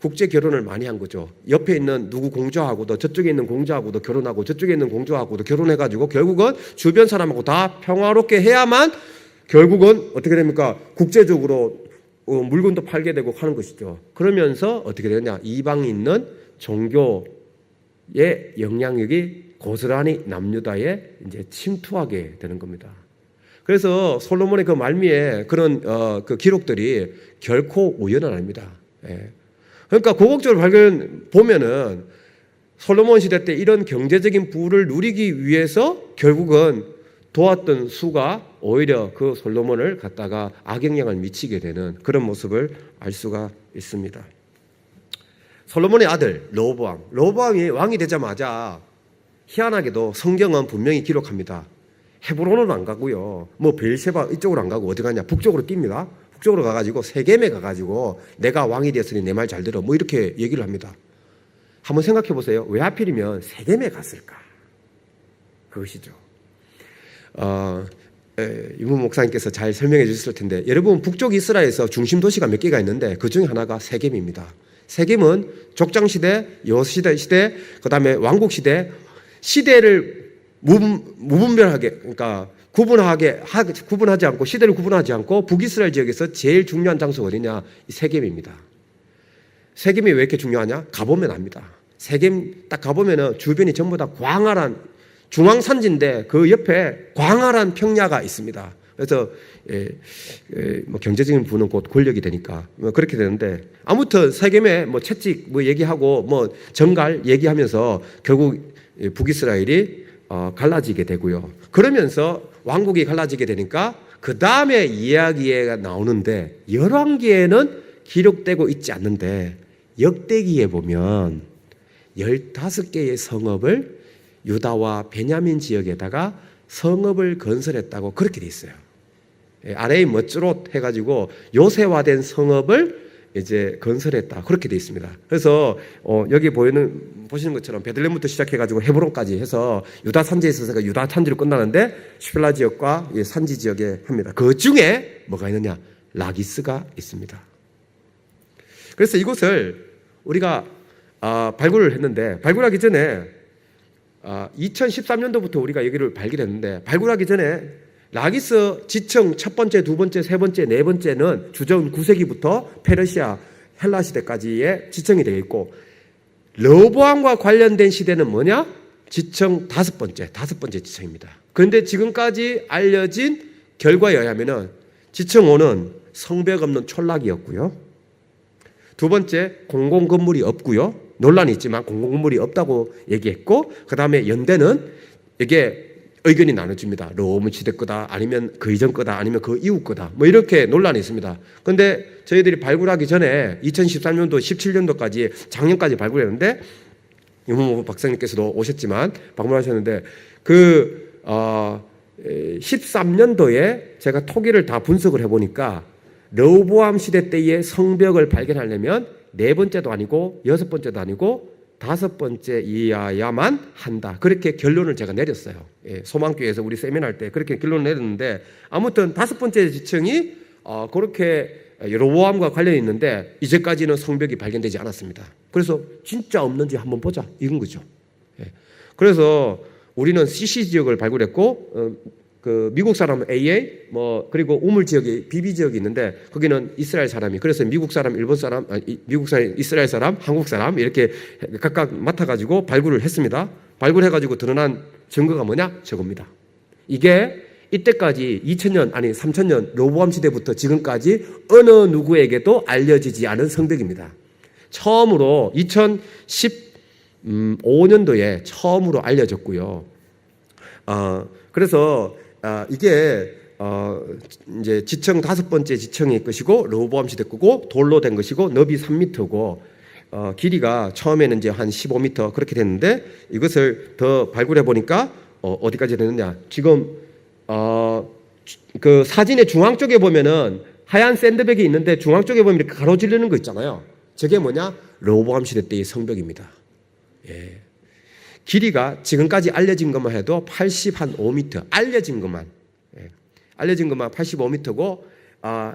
국제 결혼을 많이 한 거죠. 옆에 있는 누구 공주하고도 저쪽에 있는 공주하고도 결혼하고 저쪽에 있는 공주하고도 결혼해가지고 결국은 주변 사람하고 다 평화롭게 해야만 결국은 어떻게 됩니까? 국제적으로 물건도 팔게 되고 하는 것이죠. 그러면서 어떻게 되느냐? 이방에 있는 종교의 영향력이 고스란히 남유다에 이제 침투하게 되는 겁니다. 그래서 솔로몬의 그 말미에 그런 그 기록들이 결코 우연은 아닙니다. 그러니까 고국적으로 보면은 솔로몬 시대 때 이런 경제적인 부를 누리기 위해서 결국은 도왔던 수가 오히려 그 솔로몬을 갖다가 악영향을 미치게 되는 그런 모습을 알 수가 있습니다. 솔로몬의 아들 르호보암이 왕이 되자마자 희한하게도 성경은 분명히 기록합니다. 헤브론은 안 가고요. 뭐 베일세바 이쪽으로 안 가고 어디 가냐? 북쪽으로 뜁니다. 북쪽으로 가가지고 세겜에 가가지고 내가 왕이 되었으니 내 말 잘 들어. 뭐 이렇게 얘기를 합니다. 한번 생각해 보세요. 왜 하필이면 세겜에 갔을까? 그것이죠. 이문 목사님께서 잘 설명해 주셨을 텐데 여러분 북쪽 이스라엘에서 중심 도시가 몇 개가 있는데 그 중에 하나가 세겜입니다. 세겜은 족장시대, 여호시대, 그 다음에 왕국시대, 시대를 무분별하게, 그러니까 구분하지 않고, 시대를 구분하지 않고 북이스라엘 지역에서 제일 중요한 장소가 어디냐? 이 세겜입니다. 세겜이 왜 이렇게 중요하냐? 가보면 압니다. 세겜 딱 가보면은 주변이 전부 다 광활한 중앙산지인데 그 옆에 광활한 평야가 있습니다. 그래서 뭐 경제적인 부는 곧 권력이 되니까 뭐 그렇게 되는데 아무튼 세겜에 뭐 채찍 뭐 얘기하고 뭐 정갈 얘기하면서 결국 북이스라엘이 갈라지게 되고요. 그러면서 왕국이 갈라지게 되니까 그 다음에 이야기가 나오는데 열왕기에는 기록되고 있지 않는데 역대기에 보면 15개의 성읍을 유다와 베냐민 지역에다가 성읍을 건설했다고 그렇게 돼 있어요. 아래에 멋주롯 해가지고 요새화된 성읍을 이제 건설했다. 그렇게 되어 있습니다. 그래서 여기 보시는 것처럼 베들레헴부터 시작해가지고 헤브론까지 해서 유다 산지에 있어서 유다 산지로 끝나는데 슈펠라 지역과 산지 지역에 합니다. 그 중에 뭐가 있느냐? 라기스가 있습니다. 그래서 이곳을 우리가 발굴을 했는데, 발굴하기 전에 2013년도부터 우리가 여기를 발견했는데, 발굴하기 전에 라기스 지청 첫 번째, 두 번째, 세 번째, 네 번째는 주전 9세기부터 페르시아, 헬라 시대까지의 지청이 되어 있고, 르호보암과 관련된 시대는 뭐냐? 지청 다섯 번째 지청입니다. 그런데 지금까지 알려진 결과에 의하면은 지청 5는 성벽 없는 촌락이었고요. 두 번째, 공공건물이 없고요. 논란이 있지만 공공건물이 없다고 얘기했고, 그 다음에 연대는 이게 의견이 나눠집니다. 르호보암 시대 거다, 아니면 그 이전 거다, 아니면 그 이후 거다. 뭐 이렇게 논란이 있습니다. 그런데 저희들이 발굴하기 전에 2013년도, 17년도까지 작년까지 발굴했는데, 유무모 박사님께서도 오셨지만 방문하셨는데, 13년도에 제가 토기를 다 분석을 해보니까 르호보암 시대 때의 성벽을 발견하려면 네 번째도 아니고 여섯 번째도 아니고 다섯 번째이야만 한다. 그렇게 결론을 제가 내렸어요. 소망교회에서 우리 세미나할 때 그렇게 결론을 내렸는데, 아무튼 다섯 번째 지청이 그렇게 르호보암과 관련이 있는데 이제까지는 성벽이 발견되지 않았습니다. 그래서 진짜 없는지 한번 보자, 이건 거죠. 그래서 우리는 CC 지역을 발굴했고, 미국 사람 AA, 그리고 우물 지역이 BB 지역이 있는데 거기는 이스라엘 사람이, 그래서 미국 사람, 일본 사람, 미국 사람, 이스라엘 사람, 한국 사람 이렇게 각각 맡아가지고 발굴을 했습니다. 발굴해가지고 드러난 증거가 뭐냐? 저겁니다. 이게 이때까지 2000년, 아니 3000년 르호보암 시대부터 지금까지 어느 누구에게도 알려지지 않은 성벽입니다. 처음으로 2015년도에 처음으로 알려졌고요. 그래서 이게 이제 지청 다섯 번째 지청일 것이고, 르호보암 시대 거고, 돌로 된 것이고, 너비 3m고, 길이가 처음에는 이제 한 15m 그렇게 됐는데, 이것을 더 발굴해 보니까 어디까지 됐느냐? 지금 그 사진의 중앙 쪽에 보면은 하얀 샌드백이 있는데 중앙 쪽에 보면 이렇게 가로지르는 거 있잖아요. 저게 뭐냐? 르호보암 시대 때의 성벽입니다. 예. 길이가 지금까지 알려진 것만 해도 85m, 알려진 것만 85m고,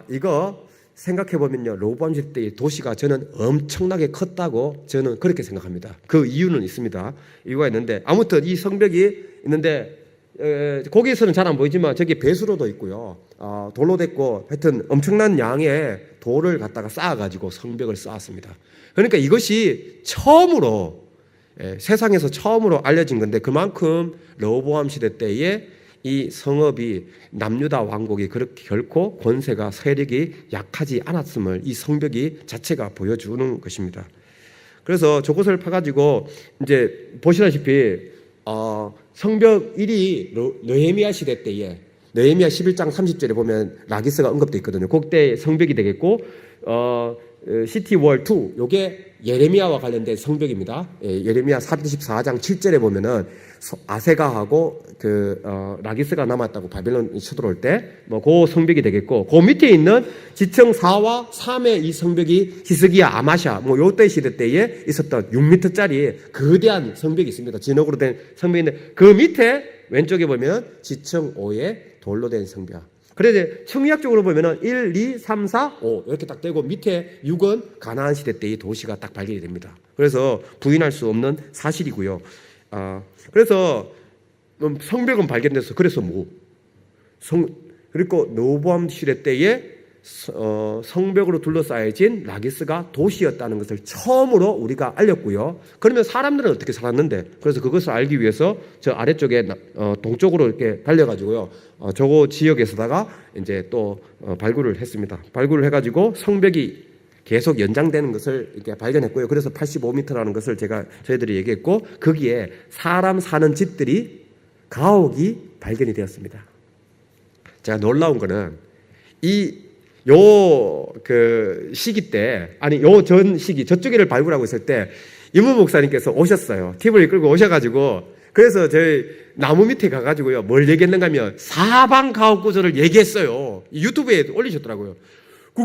이거 생각해보면요, 르호보암 시대 때의 도시가 저는 엄청나게 컸다고 저는 그렇게 생각합니다. 그 이유는 있습니다. 이유가 있는데, 아무튼 이 성벽이 있는데, 거기에서는 잘 안 보이지만 저기 배수로도 있고요, 돌로 됐고, 하여튼 엄청난 양의 돌을 갖다가 쌓아가지고 성벽을 쌓았습니다. 그러니까 이것이 처음으로, 세상에서 처음으로 알려진 건데, 그만큼 르호보암 시대 때에 이 성읍이, 남유다 왕국이 그렇게 결코 권세가, 세력이 약하지 않았음을 이 성벽이 자체가 보여주는 것입니다. 그래서 저것을 파가지고 이제 보시다시피 성벽 1이 느헤미야 시대 때에, 느헤미야 11장 30절에 보면 라기스가 언급되어 있거든요. 그때 성벽이 되겠고, 시티월 2, 요게 예레미야와 관련된 성벽입니다. 예레미야 34장 7절에 보면은 아세가하고 라기스가 남았다고 바벨론 쳐들어올 때 그 성벽이 되겠고, 그 밑에 있는 지청 4와 3의 이 성벽이 히스기야, 아마샤 요때 시대 때에 있었던 6m짜리 거대한 성벽이 있습니다. 진흙으로 된 성벽인데, 그 밑에 왼쪽에 보면 지청 5의 돌로 된 성벽. 그래서 청리학적으로 보면은 1, 2, 3, 4, 5 이렇게 딱 되고, 밑에 6은 가나안 시대 때의 도시가 딱 발견이 됩니다. 그래서 부인할 수 없는 사실이고요. 그래서 성벽은 발견돼서, 그래서 그리고 르호보암 시대 때에 성벽으로 둘러싸여진 라기스가 도시였다는 것을 처음으로 우리가 알렸고요. 그러면 사람들은 어떻게 살았는데, 그래서 그것을 알기 위해서 저 아래쪽에 동쪽으로 이렇게 달려가지고요, 저거 지역에서다가 이제 또 발굴을 했습니다. 발굴을 해가지고 성벽이 계속 연장되는 것을 이렇게 발견했고요. 그래서 85m라는 것을 저희들이 얘기했고, 거기에 사람 사는 집들이 가옥이 발견이 되었습니다. 제가 놀라운 거는 시기 때, 아니 요 전 시기, 저쪽에를 발굴하고 있을 때 이문 목사님께서 오셨어요. 팁을 끌고 오셔가지고, 그래서 저희 나무 밑에 가가지고요, 뭘 얘기했는가 하면 사방 가옥 구조를 얘기했어요. 유튜브에 올리셨더라고요.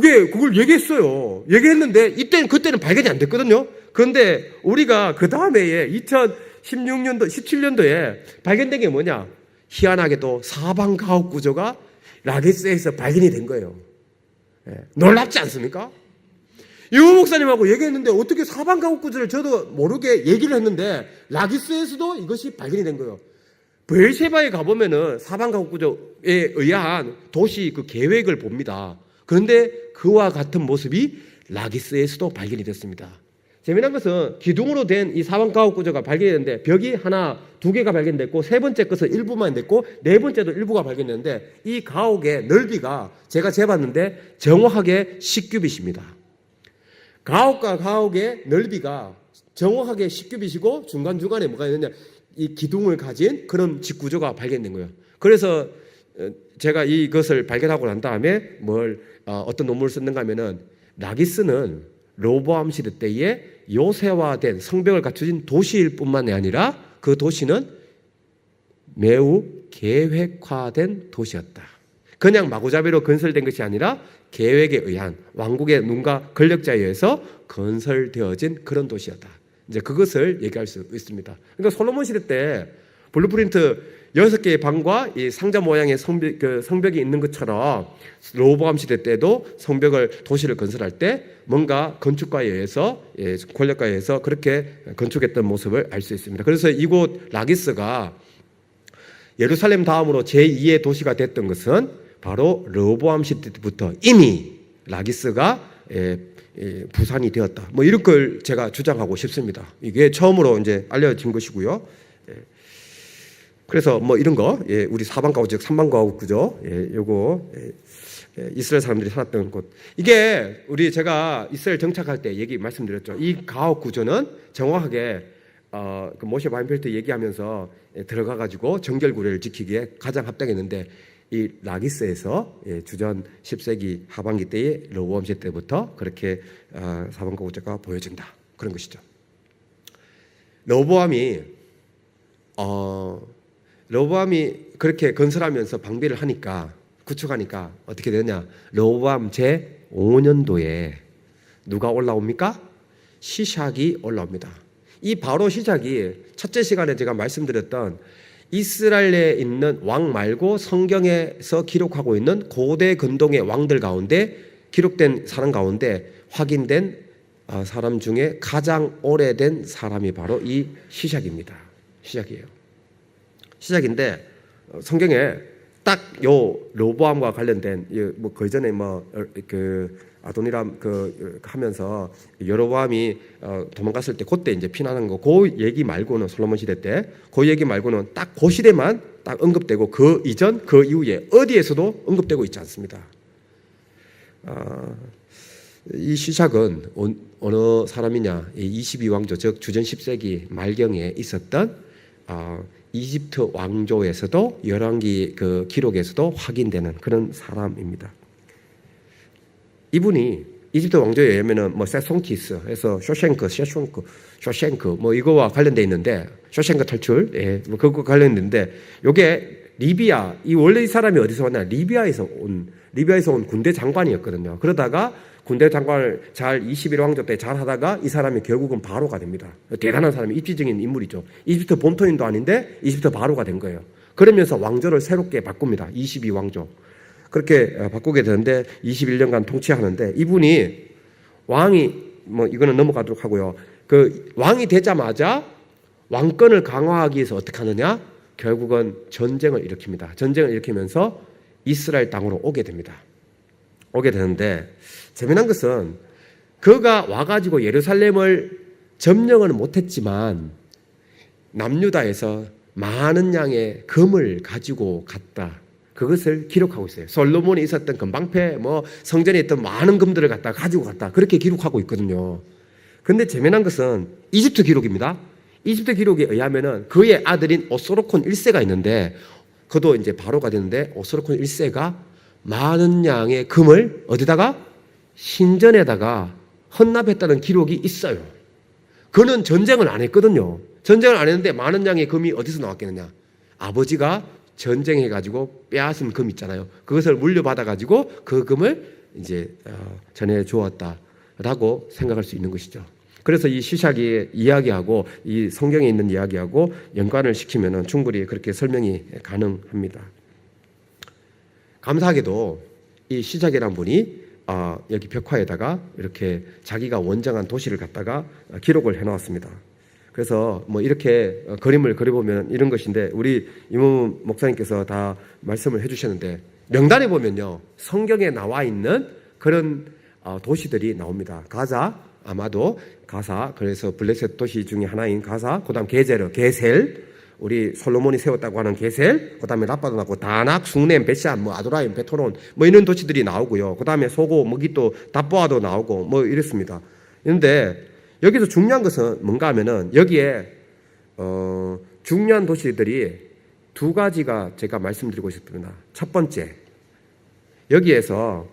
그걸 얘기했어요. 얘기했는데 그때는 발견이 안 됐거든요. 그런데 우리가 그 다음에 2016년도, 17년도에 발견된 게 뭐냐? 희한하게도 사방 가옥 구조가 라기스에서 발견이 된 거예요. 놀랍지 않습니까? 이호 목사님하고 얘기했는데 어떻게 사방 가옥 구조를 저도 모르게 얘기를 했는데 라기스에서도 이것이 발견이 된 거예요. 베르셰바에 가보면은 사방 가옥 구조에 의한 도시 그 계획을 봅니다. 그런데 그와 같은 모습이 라기스에서도 발견이 됐습니다. 재미난 것은 기둥으로 된 이 사방 가옥 구조가 발견됐는데 벽이 하나, 두 개가 발견됐고 세 번째 것은 일부만 됐고 네 번째도 일부가 발견됐는데 이 가옥의 넓이가 제가 재봤는데 정확하게 10규빗입니다. 가옥과 가옥의 넓이가 정확하게 10규빗이고 중간중간에 뭐가 있느냐, 이 기둥을 가진 그런 집구조가 발견된 거예요. 그래서 제가 이것을 발견하고 난 다음에 어떤 논문을 썼는가 하면은 라기스는 로보암 시대 때에 요새화된 성벽을 갖춰진 도시일 뿐만이 아니라 그 도시는 매우 계획화된 도시였다. 그냥 마구잡이로 건설된 것이 아니라 계획에 의한 왕국의 눈과 권력자에 의해서 건설되어진 그런 도시였다. 이제 그것을 얘기할 수 있습니다. 그러니까 솔로몬 시대 때 블루프린트 6개의 방과 이 상자 모양의 성벽이 있는 것처럼 로보암 시대 때도 도시를 건설할 때 뭔가 건축가에 의해서, 권력가에 의해서 그렇게 건축했던 모습을 알 수 있습니다. 그래서 이곳 라기스가 예루살렘 다음으로 제2의 도시가 됐던 것은 바로 로보암 시대 때부터 이미 라기스가 부산이 되었다. 이런 걸 제가 주장하고 싶습니다. 이게 처음으로 이제 알려진 것이고요. 그래서 이런 거, 우리 사방가옥, 즉 삼방가옥 구조, 요거 이스라엘 사람들이 살았던 곳. 이게 제가 이스라엘 정착할 때 말씀드렸죠. 이 가옥 구조는 정확하게 그 모세 바인펠트 얘기하면서 들어가가지고 정결구례를 지키기에 가장 합당했는데 이 라기스에서 주전 10세기 하반기 때의 로보암 시대 때부터 그렇게 사방가옥 구조가 보여진다. 그런 것이죠. 로보암이 그렇게 건설하면서 방비를 하니까, 구축하니까 어떻게 되느냐? 로보암 제5년도에 누가 올라옵니까? 시샥이 올라옵니다. 이 바로 시샥이 첫째 시간에 제가 말씀드렸던 이스라엘에 있는 왕 말고 성경에서 기록하고 있는 고대 근동의 왕들 가운데 기록된 사람 가운데 확인된 사람 중에 가장 오래된 사람이 바로 이 시샥입니다. 시샥이에요. 시작인데 성경에 딱 요 로보암과 관련된 그 전에 아도니람 하면서 여로보암이 도망갔을 때 그때 이제 피난한 거 그 얘기 말고는 솔로몬 시대 때 그 얘기 말고는 딱 그 시대만 딱 언급되고 그 이전 그 이후에 어디에서도 언급되고 있지 않습니다. 이 시샥은 어느 사람이냐? 22왕조 즉 주전 10세기 말경에 있었던 이집트 왕조에서도 열왕기 그 기록에서도 확인되는 그런 사람입니다. 이분이 이집트 왕조에 의하면은 세송키스 해서 쇼생크 이거와 관련돼 있는데 쇼생크 탈출 그거 관련된데 요게 리비아 원래 이 사람이 어디서 왔냐? 리비아에서 온 군대 장관이었거든요. 그러다가 군대 장관을 21왕조 때 잘 하다가 이 사람이 결국은 바로가 됩니다. 대단한 사람이 입지적인 인물이죠. 이집트 본토인도 아닌데 이집트 바로가 된 거예요. 그러면서 왕조를 새롭게 바꿉니다. 22왕조. 그렇게 바꾸게 되는데 21년간 통치하는데 이분이 왕이 이거는 넘어가도록 하고요. 그 왕이 되자마자 왕권을 강화하기 위해서 어떻게 하느냐? 결국은 전쟁을 일으킵니다. 전쟁을 일으키면서 이스라엘 땅으로 오게 됩니다. 오게 되는데 재미난 것은 그가 와가지고 예루살렘을 점령은 못했지만 남유다에서 많은 양의 금을 가지고 갔다. 그것을 기록하고 있어요. 솔로몬이 있었던 금방패, 성전에 있던 많은 금들을 갖다 가지고 갔다. 그렇게 기록하고 있거든요. 그런데 재미난 것은 이집트 기록입니다. 이집트 기록에 의하면은 그의 아들인 오스로콘 1세가 있는데 그도 이제 바로가 되는데 오스로콘 1세가 많은 양의 금을 어디다가? 신전에다가 헌납했다는 기록이 있어요. 그는 전쟁을 안 했거든요. 전쟁을 안 했는데 많은 양의 금이 어디서 나왔겠느냐? 아버지가 전쟁해가지고 빼앗은 금 있잖아요. 그것을 물려받아가지고 그 금을 이제 전해 주었다라고 생각할 수 있는 것이죠. 그래서 이 시샥의 이야기하고 이 성경에 있는 이야기하고 연관을 시키면은 충분히 그렇게 설명이 가능합니다. 감사하게도 이 시샥이라는 분이 여기 벽화에다가 이렇게 자기가 원정한 도시를 갖다가 기록을 해놓았습니다. 그래서 뭐 이렇게 그림을 그려보면 이런 것인데 우리 이모 목사님께서 다 말씀을 해주셨는데 명단에 보면요 성경에 나와 있는 그런 도시들이 나옵니다. 가자, 아마도 가사, 그래서 블레셋 도시 중에 하나인 가사, 그다음 게제르, 게셀, 우리 솔로몬이 세웠다고 하는 게셀, 그다음에 라빠도 나오고 다낙, 숭렘, 베시안, 뭐 아도라임, 베토론 뭐 이런 도시들이 나오고요. 그다음에 소고, 머기또, 답보아도 나오고 뭐 이렇습니다. 그런데 여기서 중요한 것은 뭔가 하면은 여기에 중요한 도시들이 두 가지가 제가 말씀드리고 싶습니다. 첫 번째, 여기에서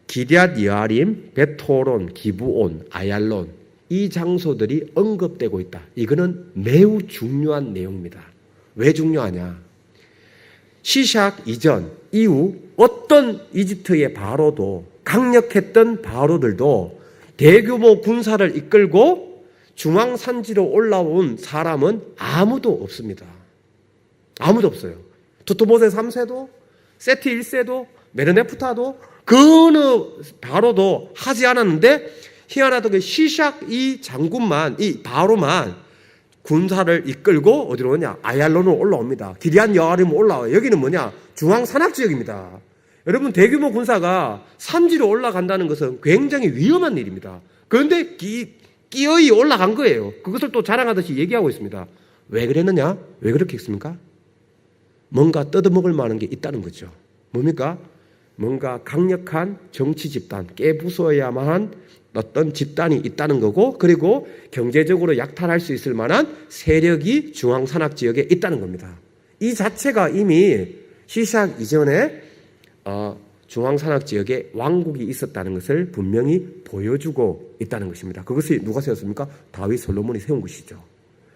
기럇 여아림, 베토론, 기브온, 아얄론 이 장소들이 언급되고 있다. 이거는 매우 중요한 내용입니다. 왜 중요하냐? 시샥 이전, 이후 어떤 이집트의 바로도 강력했던 바로들도 대규모 군사를 이끌고 중앙산지로 올라온 사람은 아무도 없습니다. 아무도 없어요. 투투모세 3세도, 세티 1세도, 메르네프타도 그 어느 바로도 하지 않았는데 희한하다 그 시샥 이 장군만, 이 바로만 군사를 이끌고 어디로 오냐? 아얄론으로 올라옵니다. 기럇 여아림으로 올라와요. 여기는 뭐냐? 중앙 산악 지역입니다. 여러분 대규모 군사가 산지로 올라간다는 것은 굉장히 위험한 일입니다. 그런데 끼어이 올라간 거예요. 그것을 또 자랑하듯이 얘기하고 있습니다. 왜 그랬느냐? 왜 그렇게 했습니까? 뭔가 뜯어먹을 만한 게 있다는 거죠. 뭡니까? 뭔가 강력한 정치 집단, 깨부숴야만 한 어떤 집단이 있다는 거고, 그리고 경제적으로 약탈할 수 있을 만한 세력이 중앙산악 지역에 있다는 겁니다. 이 자체가 이미 시샥 이전에 중앙산악 지역에 왕국이 있었다는 것을 분명히 보여주고 있다는 것입니다. 그것이 누가 세웠습니까? 다윗 솔로몬이 세운 것이죠.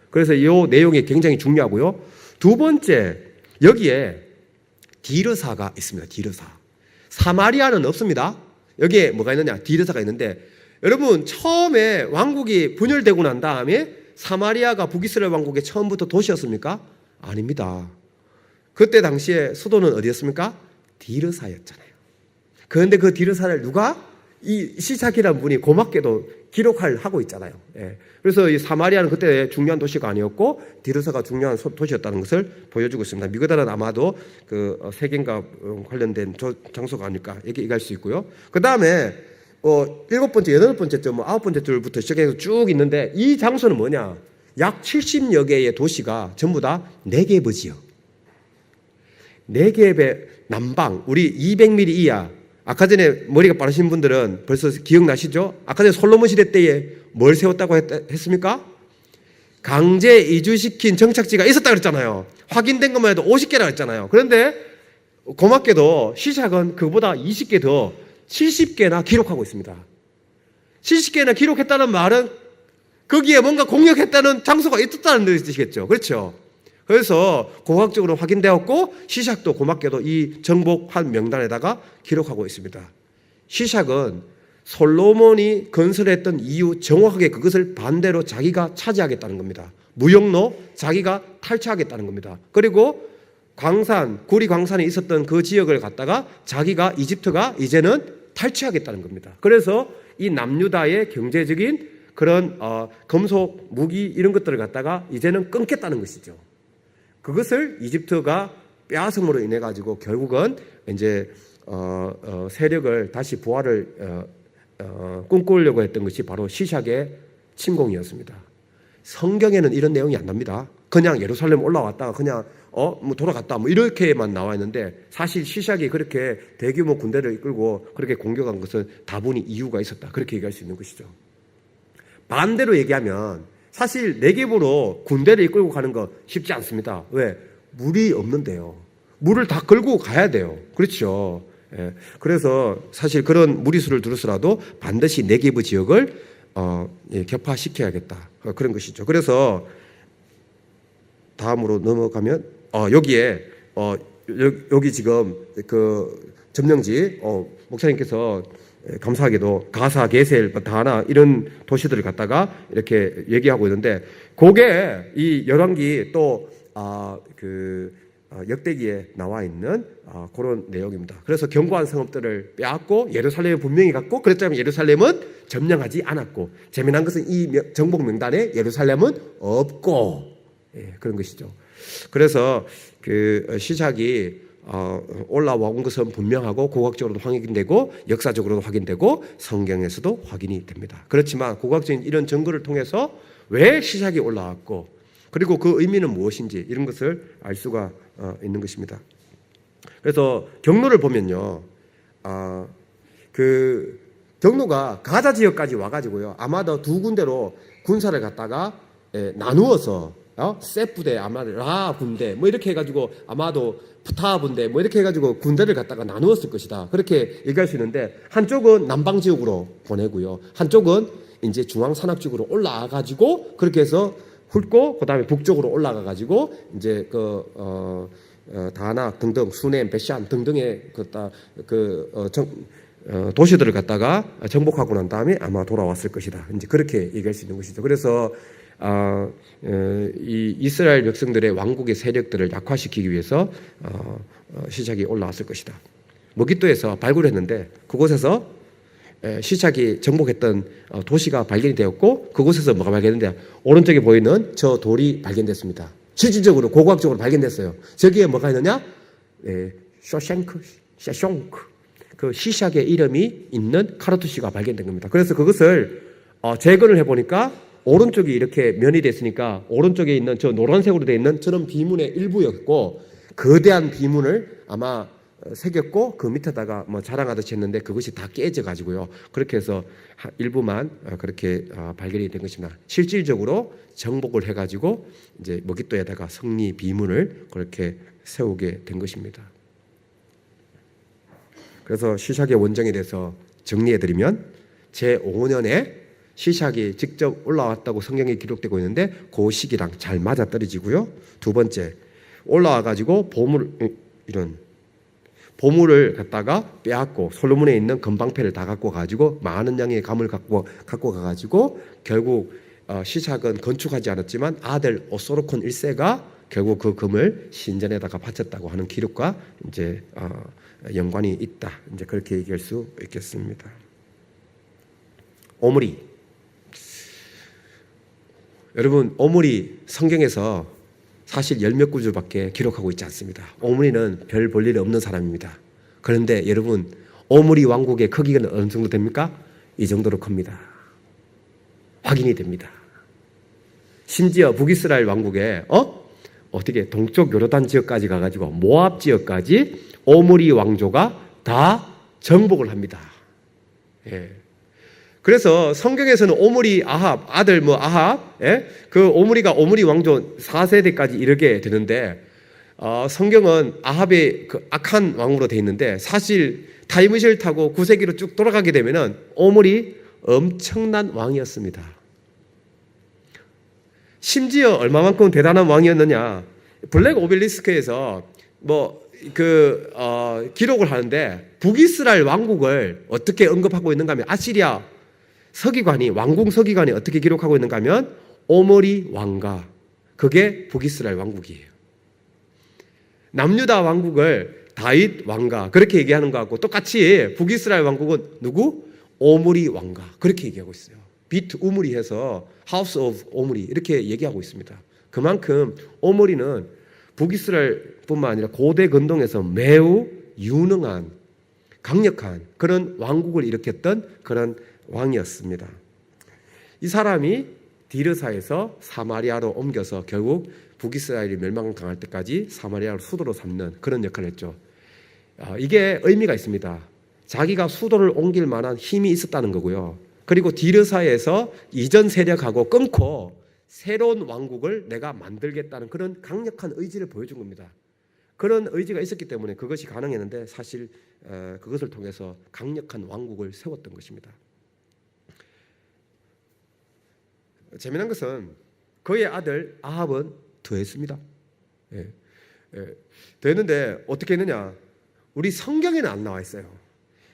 그래서 이 내용이 굉장히 중요하고요. 두 번째, 여기에 디르사가 있습니다. 디르사. 사마리아는 없습니다. 여기에 뭐가 있느냐? 디르사가 있는데, 여러분 처음에 왕국이 분열되고 난 다음에 사마리아가 북이스라엘 왕국의 처음부터 도시였습니까? 아닙니다. 그때 당시에 수도는 어디였습니까? 디르사였잖아요. 그런데 그 디르사를 누가? 이 시샥이라는 분이 고맙게도 기록을 하고 있잖아요. 예. 그래서 이 사마리아는 그때 중요한 도시가 아니었고 디르사가 중요한 도시였다는 것을 보여주고 있습니다. 미그달은 아마도 그 세계인과 관련된 장소가 아닐까 이렇게 얘기할 수 있고요. 그 다음에 일곱 번째, 여덟 번째 줄, 아홉 번째 줄부터 시작해서 쭉 있는데 이 장소는 뭐냐? 약 70여 개의 도시가 전부 다 네게브 지역. 네게브의 남방, 우리 200mm 이하. 아까 전에 머리가 빠르신 분들은 벌써 기억나시죠? 아까 전에 솔로몬 시대 때에 뭘 세웠다고 했습니까? 강제 이주시킨 정착지가 있었다 그랬잖아요. 확인된 것만 해도 50개라 그랬잖아요. 그런데 고맙게도 시샥은 그보다 20개 더 70개나 기록하고 있습니다. 70개나 기록했다는 말은 거기에 뭔가 공격했다는 장소가 있었다는 뜻이겠죠. 그렇죠? 그래서 고학적으로 확인되었고 시샥도 고맙게도 이 정복한 명단에다가 기록하고 있습니다. 시샥은 솔로몬이 건설했던 이유 정확하게 그것을 반대로 자기가 차지하겠다는 겁니다. 무역로 자기가 탈취하겠다는 겁니다. 그리고 광산, 구리 광산에 있었던 그 지역을 갖다가 자기가 이집트가 이제는 탈취하겠다는 겁니다. 그래서 이 남유다의 경제적인 그런 금속, 무기 이런 것들을 갖다가 이제는 끊겠다는 것이죠. 그것을 이집트가 빼앗음으로 인해 가지고 결국은 이제 세력을 다시 부활을 꿈꾸려고 했던 것이 바로 시샥의 침공이었습니다. 성경에는 이런 내용이 안 납니다. 그냥 예루살렘 올라왔다가 그냥 뭐 돌아갔다 뭐 이렇게만 나와 있는데 사실 시샥이 그렇게 대규모 군대를 이끌고 그렇게 공격한 것은 다분히 이유가 있었다. 그렇게 얘기할 수 있는 것이죠. 반대로 얘기하면 사실 네겝으로 군대를 이끌고 가는 거 쉽지 않습니다. 왜? 물이 없는데요. 물을 다 끌고 가야 돼요. 그렇죠. 예. 그래서 사실 그런 무리수를 두르서라도 반드시 네겝 지역을 격파시켜야겠다. 그런 것이죠. 그래서 다음으로 넘어가면 여기에 여기 지금 그 점령지 목사님께서 감사하게도 가사, 게셀, 다나 이런 도시들을 갖다가 이렇게 얘기하고 있는데 그게 이 열왕기 또 역대기에 나와 있는 그런 내용입니다. 그래서 견고한 성읍들을 빼앗고 예루살렘을 분명히 갖고 그랬자면 예루살렘은 점령하지 않았고 재미난 것은 이 정복 명단에 예루살렘은 없고 그런 것이죠. 그래서 그 시작이 올라온 것은 분명하고 고고학적으로도 확인되고 역사적으로도 확인되고 성경에서도 확인이 됩니다. 그렇지만 고고학적인 이런 증거를 통해서 왜 시작이 올라왔고 그리고 그 의미는 무엇인지 이런 것을 알 수가 있는 것입니다. 그래서 경로를 보면요, 그 경로가 가자 지역까지 와가지고요, 아마도 두 군데로 군사를 갖다가 나누어서 세 부대, 아마 라 군대, 뭐 이렇게 해가지고 아마도 푸타 군대, 뭐 이렇게 해가지고 군대를 갖다가 나누었을 것이다. 그렇게 얘기할 수 있는데 한쪽은 남방 지역으로 보내고요, 한쪽은 이제 중앙 산악 지역으로 올라가가지고 그렇게 해서 훑고 그다음에 북쪽으로 올라가가지고 이제 다낙 등등 수넴, 베샨 등등의 도시들을 갖다가 정복하고 난 다음에 아마 돌아왔을 것이다. 이제 그렇게 얘기할 수 있는 것이죠. 그래서 이 이스라엘 백성들의 왕국의 세력들을 약화시키기 위해서 시작이 올라왔을 것이다. 머깃도에서 발굴했는데 그곳에서 시작이 정복했던 도시가 발견이 되었고 그곳에서 뭐가 발견됐는데 오른쪽에 보이는 저 돌이 발견됐습니다. 실질적으로 고고학적으로 발견됐어요. 저기에 뭐가 있느냐? 쇼생크, 그 시샥의 이름이 있는 카르투시가 발견된 겁니다. 그래서 그것을 재건을 해보니까 오른쪽이 이렇게 면이 됐으니까 오른쪽에 있는 저 노란색으로 되어 있는 저런 비문의 일부였고 거대한 비문을 아마 새겼고 그 밑에다가 뭐 자랑하듯이 했는데 그것이 다 깨져 가지고요. 그렇게 해서 일부만 그렇게 발견이 된 것입니다. 실질적으로 정복을 해 가지고 이제 머깃도에다가 성리 비문을 그렇게 세우게 된 것입니다. 그래서 시샥의 원정에 대해서 정리해 드리면 제5년에 시샥이 직접 올라왔다고 성경에 기록되고 있는데 그 시기랑 잘 맞아 떨어지고요. 두 번째 올라와 가지고 보물을 갖다가 빼앗고 솔로몬에 있는 금방패를 다 갖고 가지고 많은 양의 감을 갖고 가가지고 결국 시샥은 건축하지 않았지만 아들 오소로콘 1세가 결국 그 금을 신전에다가 바쳤다고 하는 기록과 이제 연관이 있다. 이제 그렇게 얘기할 수 있겠습니다. 오므리, 여러분 오므리 성경에서 사실 열몇 구절밖에 기록하고 있지 않습니다. 오므리는 별 볼 일 없는 사람입니다. 그런데 여러분 오므리 왕국의 크기가 어느 정도 됩니까? 이 정도로 큽니다. 확인이 됩니다. 심지어 북이스라엘 왕국에 어떻게 동쪽 요르단 지역까지 가가지고 모압 지역까지 오므리 왕조가 다 정복을 합니다. 예. 그래서 성경에서는 오므리 아합 아들 아합 그 오므리가 오므리 왕조 4세대까지 이르게 되는데 성경은 아합의 그 악한 왕으로 되어 있는데 사실 타임머신을 타고 9세기로 쭉 돌아가게 되면은 오므리 엄청난 왕이었습니다. 심지어 얼마만큼 대단한 왕이었느냐? 블랙 오벨리스크에서 기록을 하는데 북이스라엘 왕국을 어떻게 언급하고 있는가 하면 아시리아 서기관이 왕궁 서기관이 어떻게 기록하고 있는가 하면 오므리 왕가, 그게 북이스라엘 왕국이에요. 남유다 왕국을 다윗 왕가 그렇게 얘기하는 것 같고 똑같이 북이스라엘 왕국은 누구? 오므리 왕가 그렇게 얘기하고 있어요. 비트 우므리 해서 하우스 오브 오므리 이렇게 얘기하고 있습니다. 그만큼 오므리는 북이스라엘뿐만 아니라 고대 근동에서 매우 유능한 강력한 그런 왕국을 일으켰던 그런 왕이었습니다. 이 사람이 디르사에서 사마리아로 옮겨서 결국 북이스라엘이 멸망당할 때까지 사마리아를 수도로 삼는 그런 역할을 했죠. 이게 의미가 있습니다. 자기가 수도를 옮길 만한 힘이 있었다는 거고요. 그리고 디르사에서 이전 세력하고 끊고 새로운 왕국을 내가 만들겠다는 그런 강력한 의지를 보여준 겁니다. 그런 의지가 있었기 때문에 그것이 가능했는데 사실 그것을 통해서 강력한 왕국을 세웠던 것입니다. 재미난 것은 그의 아들 아합은 더했습니다. 예. 되는데 어떻게 했느냐? 우리 성경에는 안 나와 있어요.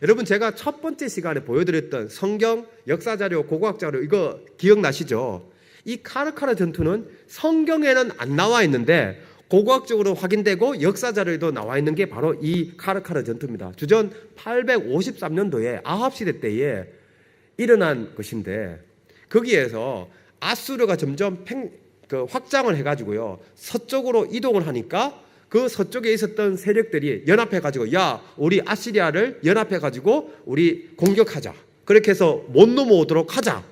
여러분, 제가 첫 번째 시간에 보여드렸던 성경 역사자료, 고고학자료 이거 기억나시죠? 이 카르카르 전투는 성경에는 안 나와 있는데 고고학적으로 확인되고 역사자료에도 나와 있는 게 바로 이 카르카르 전투입니다. 주전 853년도에 아합 시대 때에 일어난 것인데, 거기에서 아수르가 점점 확장을 해가지고요, 서쪽으로 이동을 하니까 그 서쪽에 있었던 세력들이 연합해가지고, 야, 우리 아시리아를 연합해가지고 우리 공격하자. 그렇게 해서 못 넘어오도록 하자.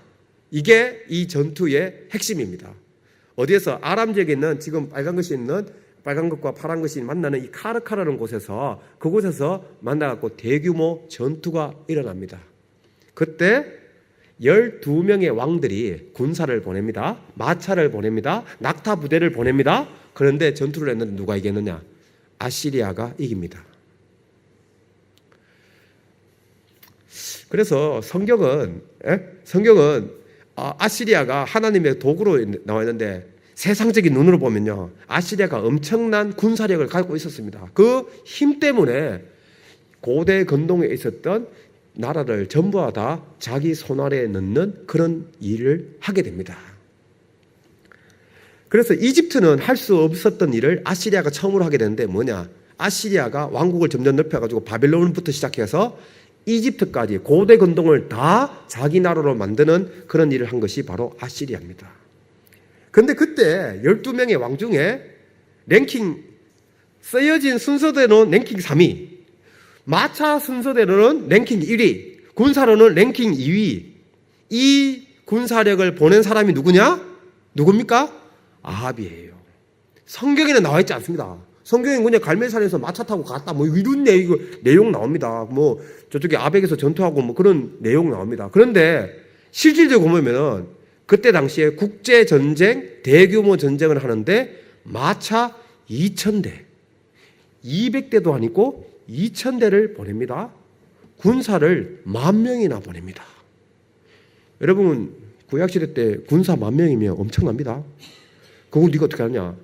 이게 이 전투의 핵심입니다. 어디에서? 아람 지역에 있는, 지금 빨간 것이 있는, 빨간 것과 파란 것이 만나는 이 카르카르라는 곳에서, 그곳에서 만나갖고 대규모 전투가 일어납니다. 그때 12명의 왕들이 군사를 보냅니다. 마차를 보냅니다. 낙타 부대를 보냅니다. 그런데 전투를 했는데 누가 이겼느냐? 아시리아가 이깁니다. 그래서 성경은 아시리아가 하나님의 도구로 나와 있는데, 세상적인 눈으로 보면요, 아시리아가 엄청난 군사력을 갖고 있었습니다. 그 힘 때문에 고대 근동에 있었던 나라를 전부 다 자기 손 아래에 넣는 그런 일을 하게 됩니다. 그래서 이집트는 할 수 없었던 일을 아시리아가 처음으로 하게 되는데 뭐냐? 아시리아가 왕국을 점점 넓혀가지고 바벨론부터 시작해서 이집트까지 고대 근동을 다 자기 나라로 만드는 그런 일을 한 것이 바로 아시리아입니다. 그런데 그때 12명의 왕 중에 랭킹, 쓰여진 순서대로는 랭킹 3위, 마차 순서대로는 랭킹 1위, 군사로는 랭킹 2위. 이 군사력을 보낸 사람이 누굽니까? 아합이에요. 성경에는 나와 있지 않습니다. 성경에 그냥 갈멜산에서 마차 타고 갔다 뭐 이런 내용 나옵니다. 뭐 저쪽에 아벡에서 전투하고 뭐 그런 내용 나옵니다. 그런데 실질적으로 보면은 그때 당시에 국제 전쟁, 대규모 전쟁을 하는데 마차 2,000대, 200대도 아니고 2,000대를 보냅니다. 군사를 10,000명이나 보냅니다. 여러분, 구약시대 때 군사 10,000명이면 엄청납니다. 그거 우리가 어떻게 하냐?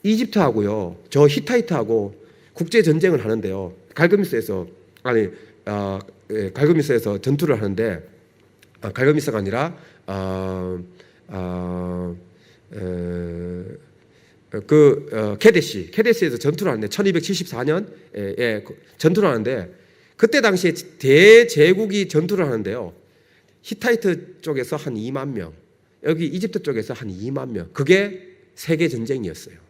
이집트하고요, 저 히타이트하고 국제 전쟁을 하는데요, 갈그미스에서 전투를 하는데, 갈그미스가 아니라 케데시에서 전투를 하는데 1274년에 전투를 하는데, 그때 당시에 대제국이 전투를 하는데요, 히타이트 쪽에서 한 2만 명, 여기 이집트 쪽에서 한 2만 명, 그게 세계 전쟁이었어요.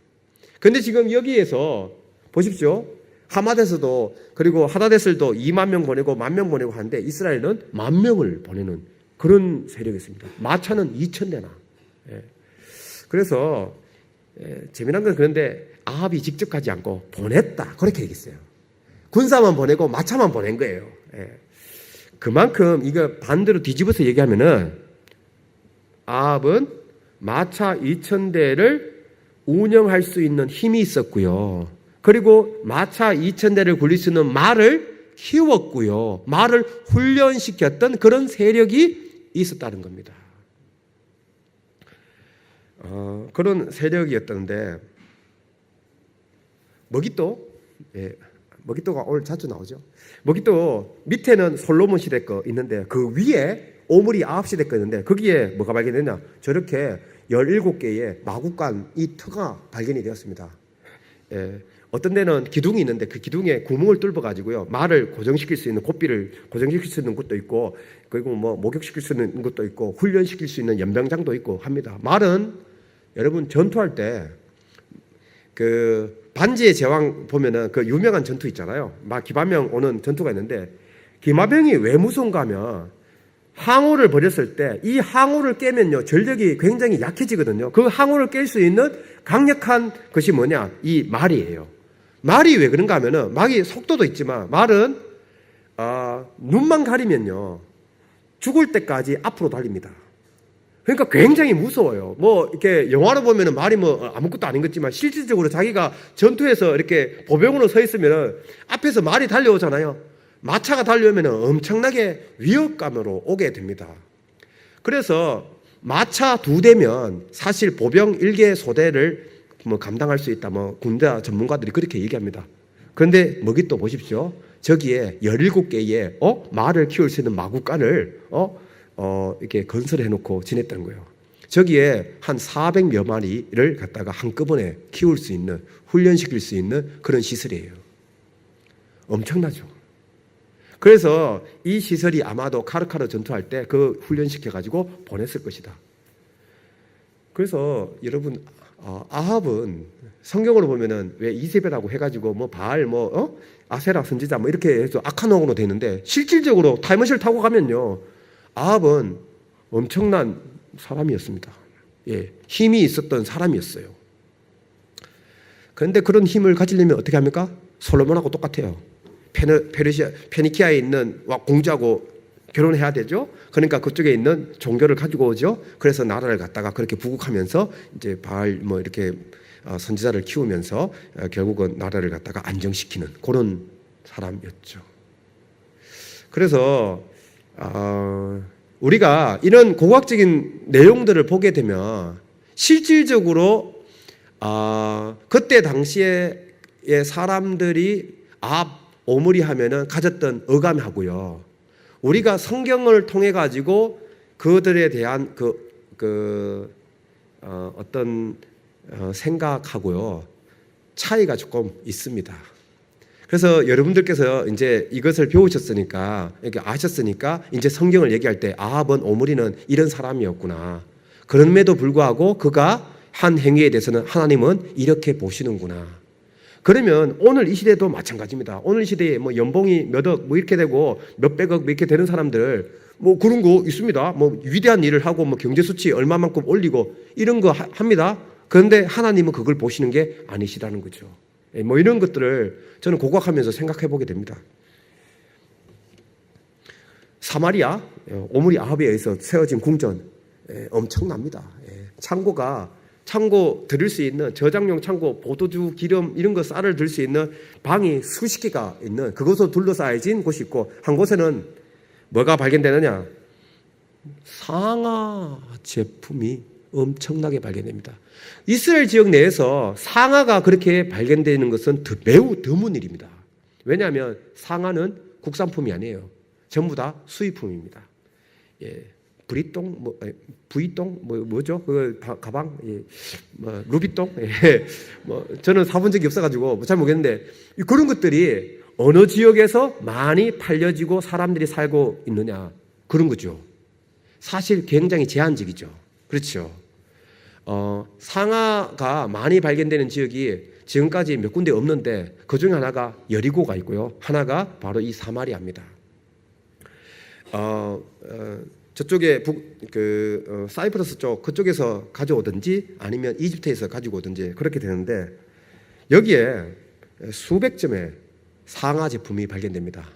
근데 지금 여기에서 보십시오. 하마데스도, 그리고 하다데스도 2만 명 보내고 10,000명 보내고 하는데 이스라엘은 10,000명을 보내는 그런 세력이 있습니다. 마차는 2,000대나. 그래서 재미난 건, 그런데 아합이 직접 가지 않고 보냈다, 그렇게 얘기했어요. 군사만 보내고 마차만 보낸 거예요. 그만큼 이거 반대로 뒤집어서 얘기하면은 아합은 마차 2,000대를 운영할 수 있는 힘이 있었고요. 그리고 마차 2,000대를 굴릴 수 있는 말을 키웠고요. 말을 훈련시켰던 그런 세력이 있었다는 겁니다. 그런 세력이었던데, 머깃도가 오늘 자주 나오죠. 머깃도 밑에는 솔로몬 시대 거 있는데 그 위에 오므리 아합 시대 거 있는데, 거기에 뭐가 발견되냐? 저렇게 17개의 마구간 이 터가 발견이 되었습니다. 어떤 데는 기둥이 있는데 그 기둥에 구멍을 뚫어 가지고요, 말을 고정시킬 수 있는, 고삐를 고정시킬 수 있는 것도 있고, 그리고 뭐 목욕시킬 수 있는 것도 있고, 훈련시킬 수 있는 연병장도 있고 합니다. 말은 여러분 전투할 때 그 반지의 제왕 보면은 그 유명한 전투 있잖아요. 막 기마병 오는 전투가 있는데, 기마병이 왜 무서운가 하면 항우를 벌였을 때 이 항우를 깨면요, 전력이 굉장히 약해지거든요. 그 항우를 깰 수 있는 강력한 것이 뭐냐? 이 말이에요. 말이 왜 그런가 하면은, 말이 속도도 있지만 말은 눈만 가리면요 죽을 때까지 앞으로 달립니다. 그러니까 굉장히 무서워요. 뭐 이렇게 영화로 보면은 말이 뭐 아무것도 아닌 것지만, 실질적으로 자기가 전투에서 이렇게 보병으로 서 있으면은 앞에서 말이 달려오잖아요. 마차가 달려오면은 엄청나게 위협감으로 오게 됩니다. 그래서 마차 2대면 사실 보병 1개 소대를 뭐 감당할 수 있다. 뭐 군대 전문가들이 그렇게 얘기합니다. 그런데 뭐기 또 보십시오. 저기에 17개의 말을 키울 수 있는 마구간을 이렇게 건설해 놓고 지냈다는 거예요. 저기에 한 400여 마리를 갖다가 한꺼번에 키울 수 있는, 훈련시킬 수 있는 그런 시설이에요. 엄청나죠. 그래서 이 시설이 아마도 카르카르 전투할 때 그 훈련시켜가지고 보냈을 것이다. 그래서 여러분, 아합은 성경으로 보면은 왜 이세벨하고 해가지고 뭐 바알 아세라 선지자 뭐 이렇게 해서 악한 왕으로 되는데, 실질적으로 타임머신을 타고 가면요, 아합은 엄청난 사람이었습니다. 예, 힘이 있었던 사람이었어요. 그런데 그런 힘을 가지려면 어떻게 합니까? 솔로몬하고 똑같아요. 페니키아에 있는 공주하고 결혼해야 되죠. 그러니까 그쪽에 있는 종교를 가지고 오죠. 그래서 나라를 갖다가 그렇게 부국하면서 이제 바알 뭐 이렇게 선지자를 키우면서 결국은 나라를 갖다가 안정시키는 그런 사람이었죠. 그래서 우리가 이런 고고학적인 내용들을 보게 되면 실질적으로 그때 당시에 사람들이 오므리 하면은 가졌던 어감하고요, 우리가 성경을 통해 가지고 그들에 대한 어떤 생각하고요 차이가 조금 있습니다. 그래서 여러분들께서 이제 이것을 배우셨으니까, 이렇게 아셨으니까 이제 성경을 얘기할 때 아합은 오므리는 이런 사람이었구나, 그럼에도 불구하고 그가 한 행위에 대해서는 하나님은 이렇게 보시는구나. 그러면 오늘 이 시대도 마찬가지입니다. 오늘 시대에 뭐 연봉이 몇억 뭐 이렇게 되고 몇백억 뭐 이렇게 되는 사람들 뭐 그런 거 있습니다. 뭐 위대한 일을 하고 뭐 경제 수치 얼마만큼 올리고 이런 거 합니다. 그런데 하나님은 그걸 보시는 게 아니시라는 거죠. 뭐 이런 것들을 저는 고고학하면서 생각해 보게 됩니다. 사마리아 오므리 아합에 의해서 세워진 궁전 엄청납니다. 창고 들을 수 있는, 저장용 창고, 포도주, 기름 이런 거 쌀을 들 수 있는 방이 수십 개가 있는, 그것으로 둘러싸여진 곳이 있고, 한 곳에는 뭐가 발견되느냐? 상아 제품이 엄청나게 발견됩니다. 이스라엘 지역 내에서 상아가 그렇게 발견되는 것은 매우 드문 일입니다. 왜냐하면 상아는 국산품이 아니에요. 전부 다 수입품입니다. 예. 부이똥 뭐죠? 그 가방, 뭐 루비똥, 뭐 저는 사본 적이 없어가지고 잘 모르겠는데, 그런 것들이 어느 지역에서 많이 팔려지고 사람들이 살고 있느냐, 그런 거죠. 사실 굉장히 제한적이죠. 그렇죠. 상아가 많이 발견되는 지역이 지금까지 몇 군데 없는데, 그 중에 하나가 여리고가 있고요, 하나가 바로 이 사마리아입니다. 저쪽에 사이프러스 쪽 그쪽에서 가져오든지 아니면 이집트에서 가지고 오든지 그렇게 되는데, 여기에 수백 점의 상아 제품이 발견됩니다.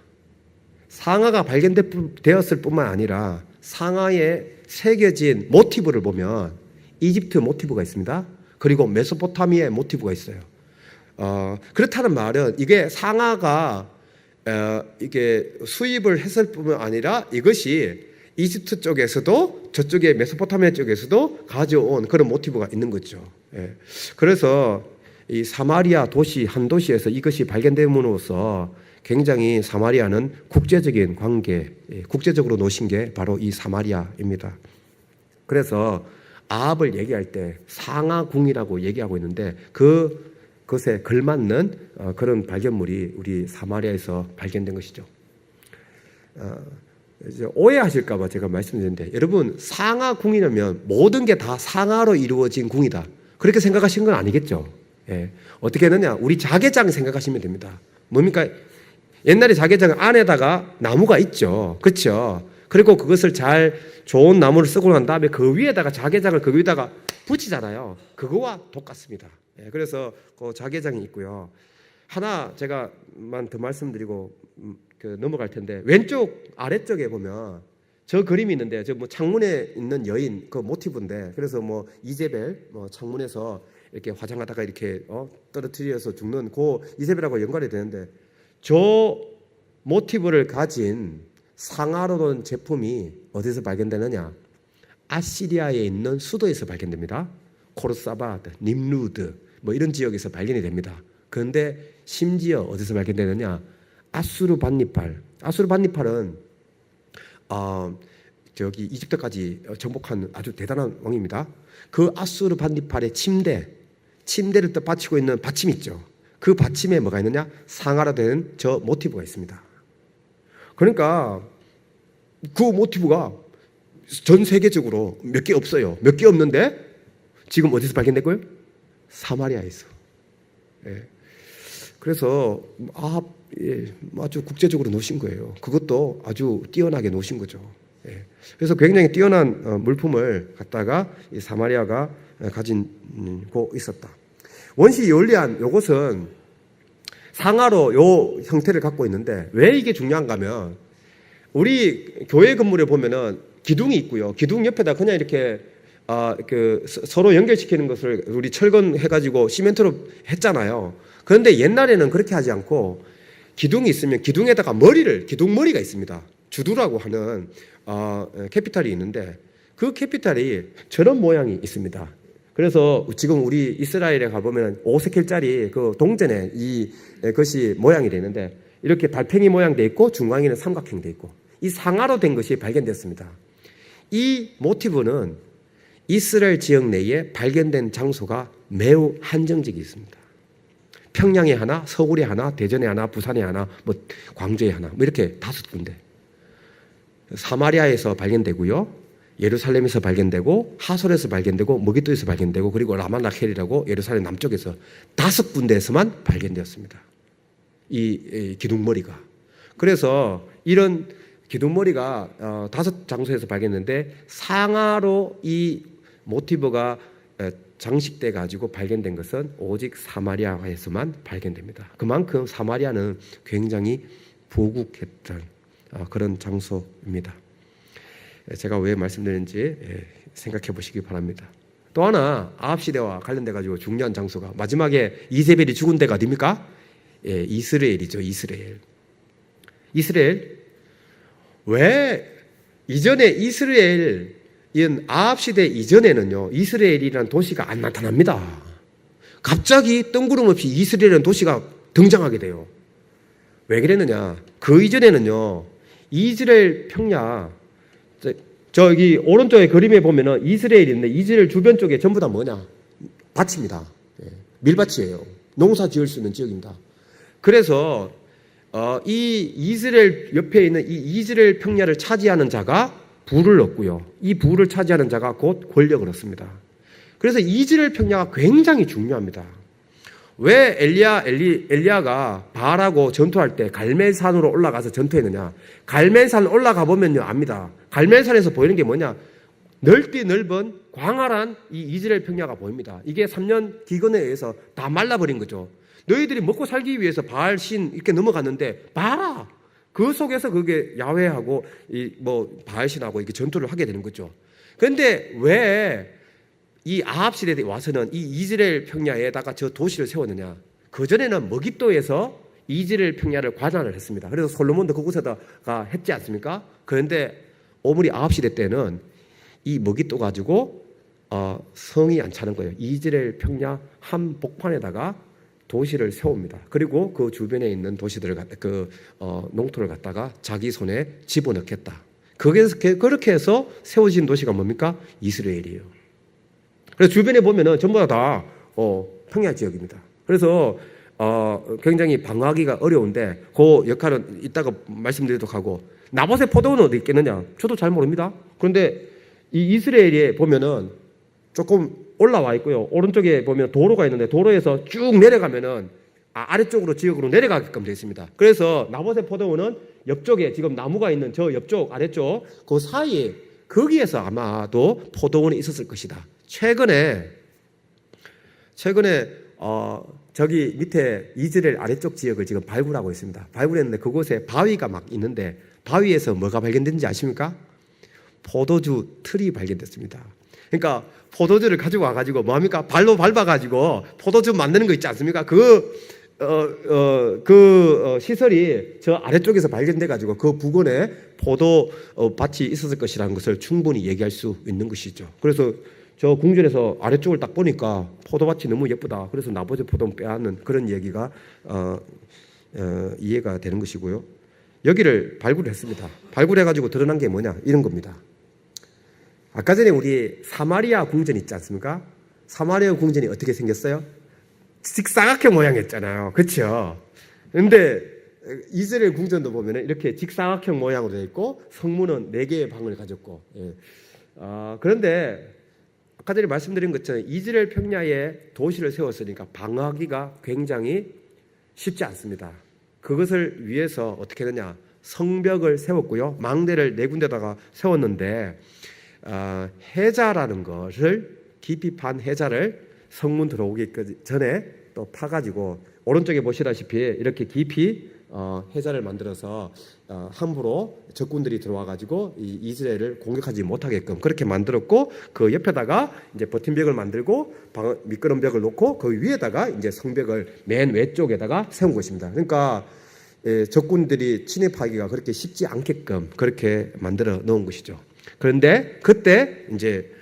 상아가 발견되었을 뿐만 아니라 상아에 새겨진 모티브를 보면 이집트 모티브가 있습니다. 그리고 메소포타미아의 모티브가 있어요. 그렇다는 말은 이게 상아가 이게 수입을 했을 뿐만 아니라 이것이 이집트 쪽에서도 저쪽에 메소포타미아 쪽에서도 가져온 그런 모티브가 있는 거죠. 예. 그래서 이 사마리아 도시 한 도시에서 이것이 발견됨으로써 굉장히 사마리아는 국제적인 관계, 국제적으로 놓으신 게 바로 이 사마리아입니다. 그래서 아합을 얘기할 때 상아궁이라고 얘기하고 있는데, 그것에 걸맞는 그런 발견물이 우리 사마리아에서 발견된 것이죠. 이제 오해하실까봐 제가 말씀드리는데, 여러분 상하궁이라면 모든 게 다 상하로 이루어진 궁이다, 그렇게 생각하시는 건 아니겠죠. 예. 어떻게 했느냐, 우리 자개장 생각하시면 됩니다. 뭡니까? 옛날에 자개장 안에다가 나무가 있죠. 그렇죠. 그리고 그것을 좋은 나무를 쓰고 난 다음에 그 위에다가 자개장을 그 위에다가 붙이잖아요. 그거와 똑같습니다. 예. 그래서 그 자개장이 있고요. 하나 제가만 더 말씀드리고 넘어갈 텐데, 왼쪽 아래쪽에 보면 저 그림이 있는데, 저 뭐 창문에 있는 여인 그 모티브인데, 그래서 뭐 이제벨 창문에서 이렇게 화장하다가 이렇게 떨어뜨려서 죽는 그 이제벨하고 연관이 되는데, 저 모티브를 가진 상아로 된 제품이 어디서 발견되느냐? 아시리아에 있는 수도에서 발견됩니다. 코르사바드, 님루드, 뭐 이런 지역에서 발견이 됩니다. 그런데 심지어 어디서 발견되느냐? 아수르반니팔. 아수르반니팔은 저기 이집트까지 정복한 아주 대단한 왕입니다. 그 아수르반니팔의 침대를 또 받치고 있는 받침 있죠. 그 받침에 뭐가 있느냐? 상아로 된 저 모티브가 있습니다. 그러니까 그 모티브가 전 세계적으로 몇 개 없어요. 몇 개 없는데 지금 어디서 발견됐고요? 사마리아에서. 예. 그래서 아주 국제적으로 놓으신 거예요. 그것도 아주 뛰어나게 놓으신 거죠. 예. 그래서 굉장히 뛰어난 물품을 갖다가 이 사마리아가 가지고 있었다. 원시 요올리안 요것은 상하로 요 형태를 갖고 있는데 왜 이게 중요한가 하면 우리 교회 건물에 보면은 기둥이 있고요. 기둥 옆에다 그냥 이렇게 서로 연결시키는 것을 우리 철근해가지고 시멘트로 했잖아요. 그런데 옛날에는 그렇게 하지 않고 기둥이 있으면 기둥에다가 기둥머리가 있습니다. 주두라고 하는 캐피탈이 있는데 그 캐피탈이 저런 모양이 있습니다. 그래서 지금 우리 이스라엘에 가보면 5세켈짜리 그 동전에 이것이 모양이 되는데 이렇게 달팽이 모양 돼 있고 중앙에는 삼각형 돼 있고 이 상하로 된 것이 발견됐습니다. 이 모티브는 이스라엘 지역 내에 발견된 장소가 매우 한정적이 있습니다. 평양에 하나, 서울에 하나, 대전에 하나, 부산에 하나, 뭐 광주에 하나, 뭐 이렇게 5군데. 사마리아에서 발견되고요. 예루살렘에서 발견되고 하솔에서 발견되고 머기도에서 발견되고 그리고 라마나켈이라고 예루살렘 남쪽에서 5군데에서만 발견되었습니다. 이 기둥머리가. 그래서 이런 기둥머리가 5장소에서 발견했는데 상하로 이 모티브가 장식돼 가지고 발견된 것은 오직 사마리아에서만 발견됩니다. 그만큼 사마리아는 굉장히 보국했던 그런 장소입니다. 제가 왜 말씀드리는지 생각해 보시기 바랍니다. 또 하나 아합 시대와 관련돼 가지고 중요한 장소가 마지막에 이세벨이 죽은 데가 어디입니까? 이스라엘이죠. 이스라엘. 왜 이전에 이스라엘 아합 시대 이전에는요 이스라엘이라는 도시가 안 나타납니다. 갑자기 뜬구름없이 이스라엘이라는 도시가 등장하게 돼요. 왜 그랬느냐? 그 이전에는요 이스라엘 평야 저기 오른쪽에 그림에 보면은 이스라엘이 있는데 이스라엘 주변 쪽에 전부 다 뭐냐? 밭입니다. 밀밭이에요. 농사 지을 수 있는 지역입니다. 그래서 이 이스라엘 옆에 있는 이 이스라엘 평야를 차지하는 자가 부를 얻고요. 이 부를 차지하는 자가 곧 권력을 얻습니다. 그래서 이스라엘 평야가 굉장히 중요합니다. 왜 엘리야가 바알하고 전투할 때 갈멜산으로 올라가서 전투했느냐? 갈멜산 올라가 보면요 압니다. 갈멜산에서 보이는 게 뭐냐? 넓은 광활한 이 이스라엘 평야가 보입니다. 이게 3년 기근에 의해서 다 말라버린 거죠. 너희들이 먹고 살기 위해서 바알 신 이렇게 넘어갔는데 봐라. 그 속에서 그게 야훼하고 바알 신하고 이렇게 전투를 하게 되는 거죠. 그런데 왜 이 아합 시대에 와서는 이 이스라엘 평야에다가 저 도시를 세웠느냐? 그 전에는 머깃도에서 이스라엘 평야를 관할을 했습니다. 그래서 솔로몬도 그곳에다가 했지 않습니까? 그런데 오므리 아합 시대 때는 이 머깃도 가지고 성이 안 차는 거예요. 이스라엘 평야 한 복판에다가 도시를 세웁니다. 그리고 그 주변에 있는 도시들을 농토를 갖다가 자기 손에 집어넣겠다. 그렇게 해서 세워진 도시가 뭡니까? 이스라엘이에요. 그래서 주변에 보면은 전부 다 평야 지역입니다. 그래서 굉장히 방어하기가 어려운데 그 역할은 이따가 말씀드리도록 하고 나봇의 포도원은 어디 있겠느냐? 저도 잘 모릅니다. 그런데 이 이스라엘에 보면은 조금 올라와 있고요. 오른쪽에 보면 도로가 있는데 도로에서 쭉 내려가면은 아래쪽으로 지역으로 내려가게끔 되어 있습니다. 그래서 나봇의 포도원은 옆쪽에 지금 나무가 있는 저 옆쪽 아래쪽 그 사이에 거기에서 아마도 포도원이 있었을 것이다. 최근에 저기 밑에 이스라엘 아래쪽 지역을 지금 발굴하고 있습니다. 발굴했는데 그곳에 바위가 막 있는데 바위에서 뭐가 발견된지 아십니까? 포도주 틀이 발견됐습니다. 그러니까 포도주를 가지고 와가지고 뭐합니까? 발로 밟아가지고 포도주 만드는 거 있지 않습니까? 시설이 저 아래쪽에서 발견돼가지고 그 부근에 포도 밭이 있었을 것이라는 것을 충분히 얘기할 수 있는 것이죠. 그래서 저 궁전에서 아래쪽을 딱 보니까 포도밭이 너무 예쁘다. 그래서 나머지 포도는 빼앗는 그런 얘기가 이해가 되는 것이고요. 여기를 발굴했습니다. 발굴해가지고 드러난 게 뭐냐? 이런 겁니다. 아까 전에 우리 사마리아 궁전 있지 않습니까? 사마리아 궁전이 어떻게 생겼어요? 직사각형 모양이었잖아요. 그렇죠? 근데 이스라엘 궁전도 보면 이렇게 직사각형 모양으로 되어 있고 성문은 4개의 방을 가졌고, 예. 그런데 아까 전에 말씀드린 것처럼 이스라엘 평야에 도시를 세웠으니까 방어하기가 굉장히 쉽지 않습니다. 그것을 위해서 어떻게 했느냐? 성벽을 세웠고요. 망대를 4군데다가 세웠는데 해자라는 것을 깊이 판 해자를 성문 들어오기 전에 또 파가지고 오른쪽에 보시다시피 이렇게 깊이 해자를 만들어서 함부로 적군들이 들어와가지고 이 이스라엘을 공격하지 못하게끔 그렇게 만들었고, 그 옆에다가 이제 버팀벽을 만들고 미끄럼 벽을 놓고 그 위에다가 이제 성벽을 맨 외쪽에다가 세운 것입니다. 그러니까 적군들이 침입하기가 그렇게 쉽지 않게끔 그렇게 만들어 놓은 것이죠. 그런데 그때 이제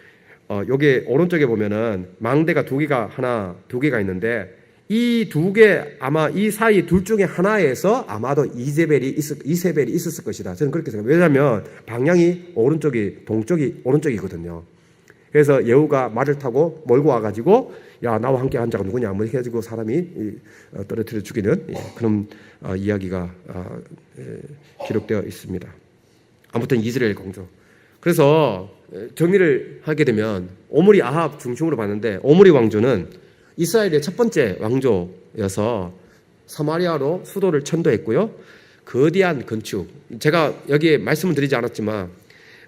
여기 오른쪽에 보면은 망대가 2개가 있는데 이 2개 아마 이 사이 둘 중에 하나에서 아마도 이세벨이 있었을 것이다. 저는 그렇게 생각해요. 왜냐하면 방향이 동쪽이 오른쪽이거든요. 그래서 여우가 말을 타고 몰고 와가지고 야 나와 함께 한 자가 누구냐 뭐 이렇게 해가지고 사람이 떨어뜨려 죽이는 그런 이야기가 기록되어 있습니다. 아무튼 이스라엘 공조. 그래서 정리를 하게 되면 오므리 아합 중심으로 봤는데 오므리 왕조는 이스라엘의 첫 번째 왕조여서 사마리아로 수도를 천도했고요. 거대한 건축. 제가 여기에 말씀을 드리지 않았지만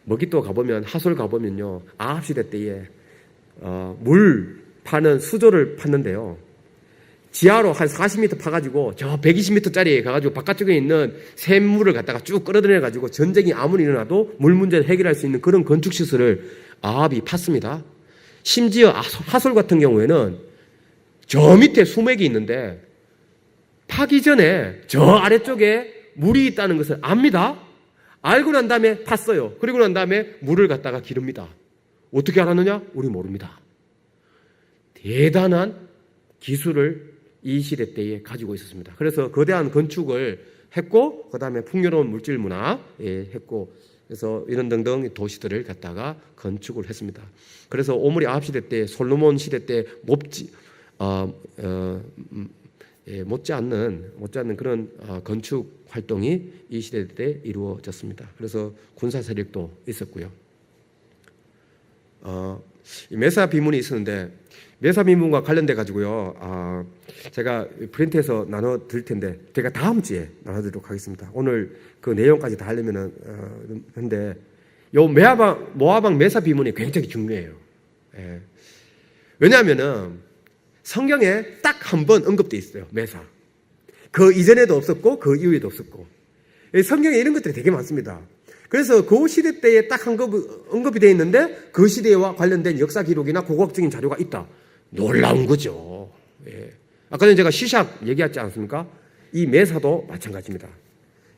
머깃도 가보면 하솔 가보면요. 아합 시대 때에 물 파는 수조를 팠는데요. 지하로 한 40m 파가지고 저 120m짜리에 가가지고 바깥쪽에 있는 샘물을 갖다가 쭉 끌어들여가지고 전쟁이 아무리 일어나도 물 문제를 해결할 수 있는 그런 건축 시설을 아합이 팠습니다. 심지어 하솔 같은 경우에는 저 밑에 수맥이 있는데 파기 전에 저 아래쪽에 물이 있다는 것을 압니다. 알고 난 다음에 팠어요. 그리고 난 다음에 물을 갖다가 기릅니다. 어떻게 알았느냐? 우리 모릅니다. 대단한 기술을 이 시대 때에 가지고 있었습니다. 그래서 거대한 건축을 했고 그 다음에 풍요로운 물질 문화 했고 그래서 이런 등등 도시들을 갖다가 건축을 했습니다. 그래서 오므리 아합 시대 때 솔로몬 시대 때 못지않는 그런 건축 활동이 이 시대 때 이루어졌습니다. 그래서 군사 세력도 있었고요. 메사 비문이 있었는데 메사 비문과 관련돼 가지고요. 제가 프린트해서 나눠 드릴 텐데 제가 다음 주에 나눠드리도록 하겠습니다. 오늘 그 내용까지 다 하려면은 근데 요 모아방 메사 비문이 굉장히 중요해요. 예. 왜냐하면은 성경에 딱 한 번 언급되어 있어요. 메사. 그 이전에도 없었고 그 이후에도 없었고. 성경에 이런 것들이 되게 많습니다. 그래서 그 시대 때에 딱 언급이 되어 있는데 그 시대와 관련된 역사 기록이나 고고학적인 자료가 있다. 놀라운 거죠. 예. 아까 전에 제가 시샥 얘기했지 않습니까? 이 메사도 마찬가지입니다.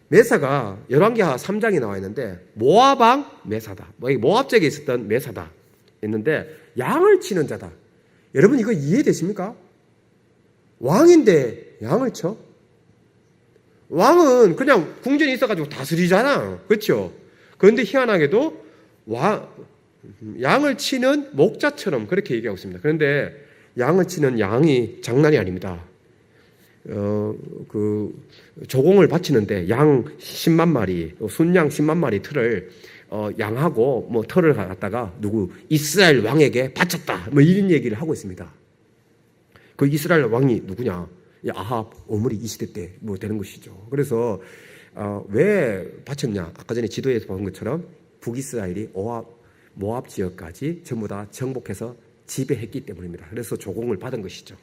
메사가 열왕기하 3장에 나와 있는데 모압왕 메사다. 모압 지역에 있었던 메사다. 있는데 양을 치는 자다. 여러분 이거 이해되십니까? 왕인데 양을 쳐? 왕은 그냥 궁전이 있어가지고 다스리잖아. 그렇죠? 그런데 희한하게도 양을 치는 목자처럼 그렇게 얘기하고 있습니다. 그런데 양을 치는 양이 장난이 아닙니다. 조공을 바치는데 양 10만 마리, 순양 10만 마리 틀을 양하고 뭐 털을 갖다가 이스라엘 왕에게 바쳤다. 뭐 이런 얘기를 하고 있습니다. 그 이스라엘 왕이 누구냐? 아합, 오므리 이 시대 때 뭐 되는 것이죠. 그래서 왜 바쳤냐? 아까 전에 지도에서 본 것처럼 북이스라엘이 모압 지역까지 전부 다 정복해서 지배했기 때문입니다. 그래서 조공을 받은 것이죠.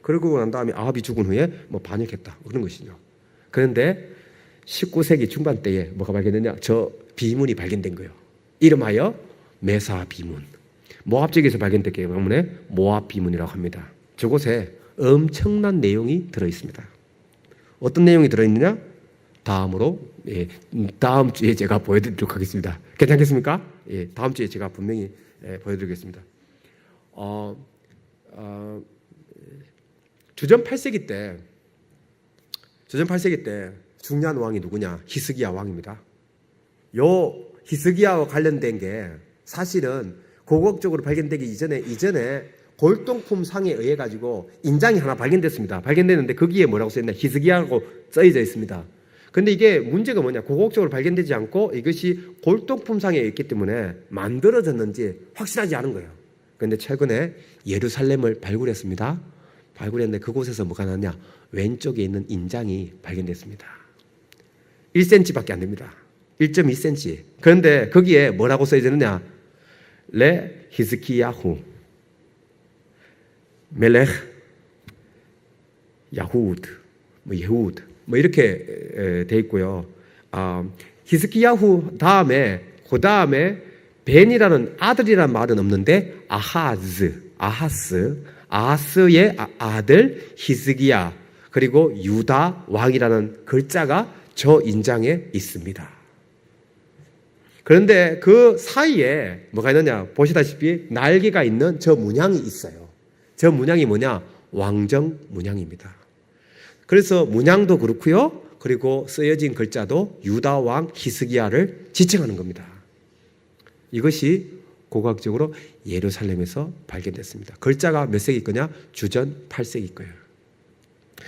그러고 난 다음에 아합이 죽은 후에 뭐 반역했다. 그런 것이죠. 그런데 19세기 중반 때에 뭐가 발견됐냐? 저 비문이 발견된 거예요. 이름하여 메사 비문. 모압 지역에서 발견됐기 때문에 모압 비문이라고 합니다. 저곳에 엄청난 내용이 들어있습니다. 어떤 내용이 들어있느냐? 다음 주에 제가 보여드리도록 하겠습니다. 괜찮겠습니까? 다음 주에 제가 분명히 보여드리겠습니다. 주전 8세기 때 중요한 왕이 누구냐? 히스기야 왕입니다. 요 히스기야와 관련된 게 사실은 고고학적으로 발견되기 이전에 골동품 상에 의해 가지고 인장이 하나 발견됐습니다. 발견됐는데 거기에 뭐라고 써있나? 히스기야라고 써져 있습니다. 근데 이게 문제가 뭐냐? 고고학적으로 발견되지 않고 이것이 골동품 상에 있기 때문에 만들어졌는지 확실하지 않은 거예요. 그런데 최근에 예루살렘을 발굴했습니다. 발굴했는데 그곳에서 뭐가 나왔냐? 왼쪽에 있는 인장이 발견됐습니다. 1cm밖에 안 됩니다. 1.2cm. 그런데 거기에 뭐라고 써있느냐? 레 히스기야후 멜렉 야후드 예후드 이렇게 돼 있고요. 히스기야후 다음에 그 다음에 벤이라는 아들이라는 말은 없는데 아하스의 아들 히스기야 그리고 유다 왕이라는 글자가 저 인장에 있습니다. 그런데 그 사이에 뭐가 있느냐? 보시다시피 날개가 있는 저 문양이 있어요. 저 문양이 뭐냐? 왕정 문양입니다. 그래서 문양도 그렇고요. 그리고 쓰여진 글자도 유다 왕 히스기야를 지칭하는 겁니다. 이것이 고고학적으로 예루살렘에서 발견됐습니다. 글자가 몇 세기 거냐? 주전 8세기 거예요.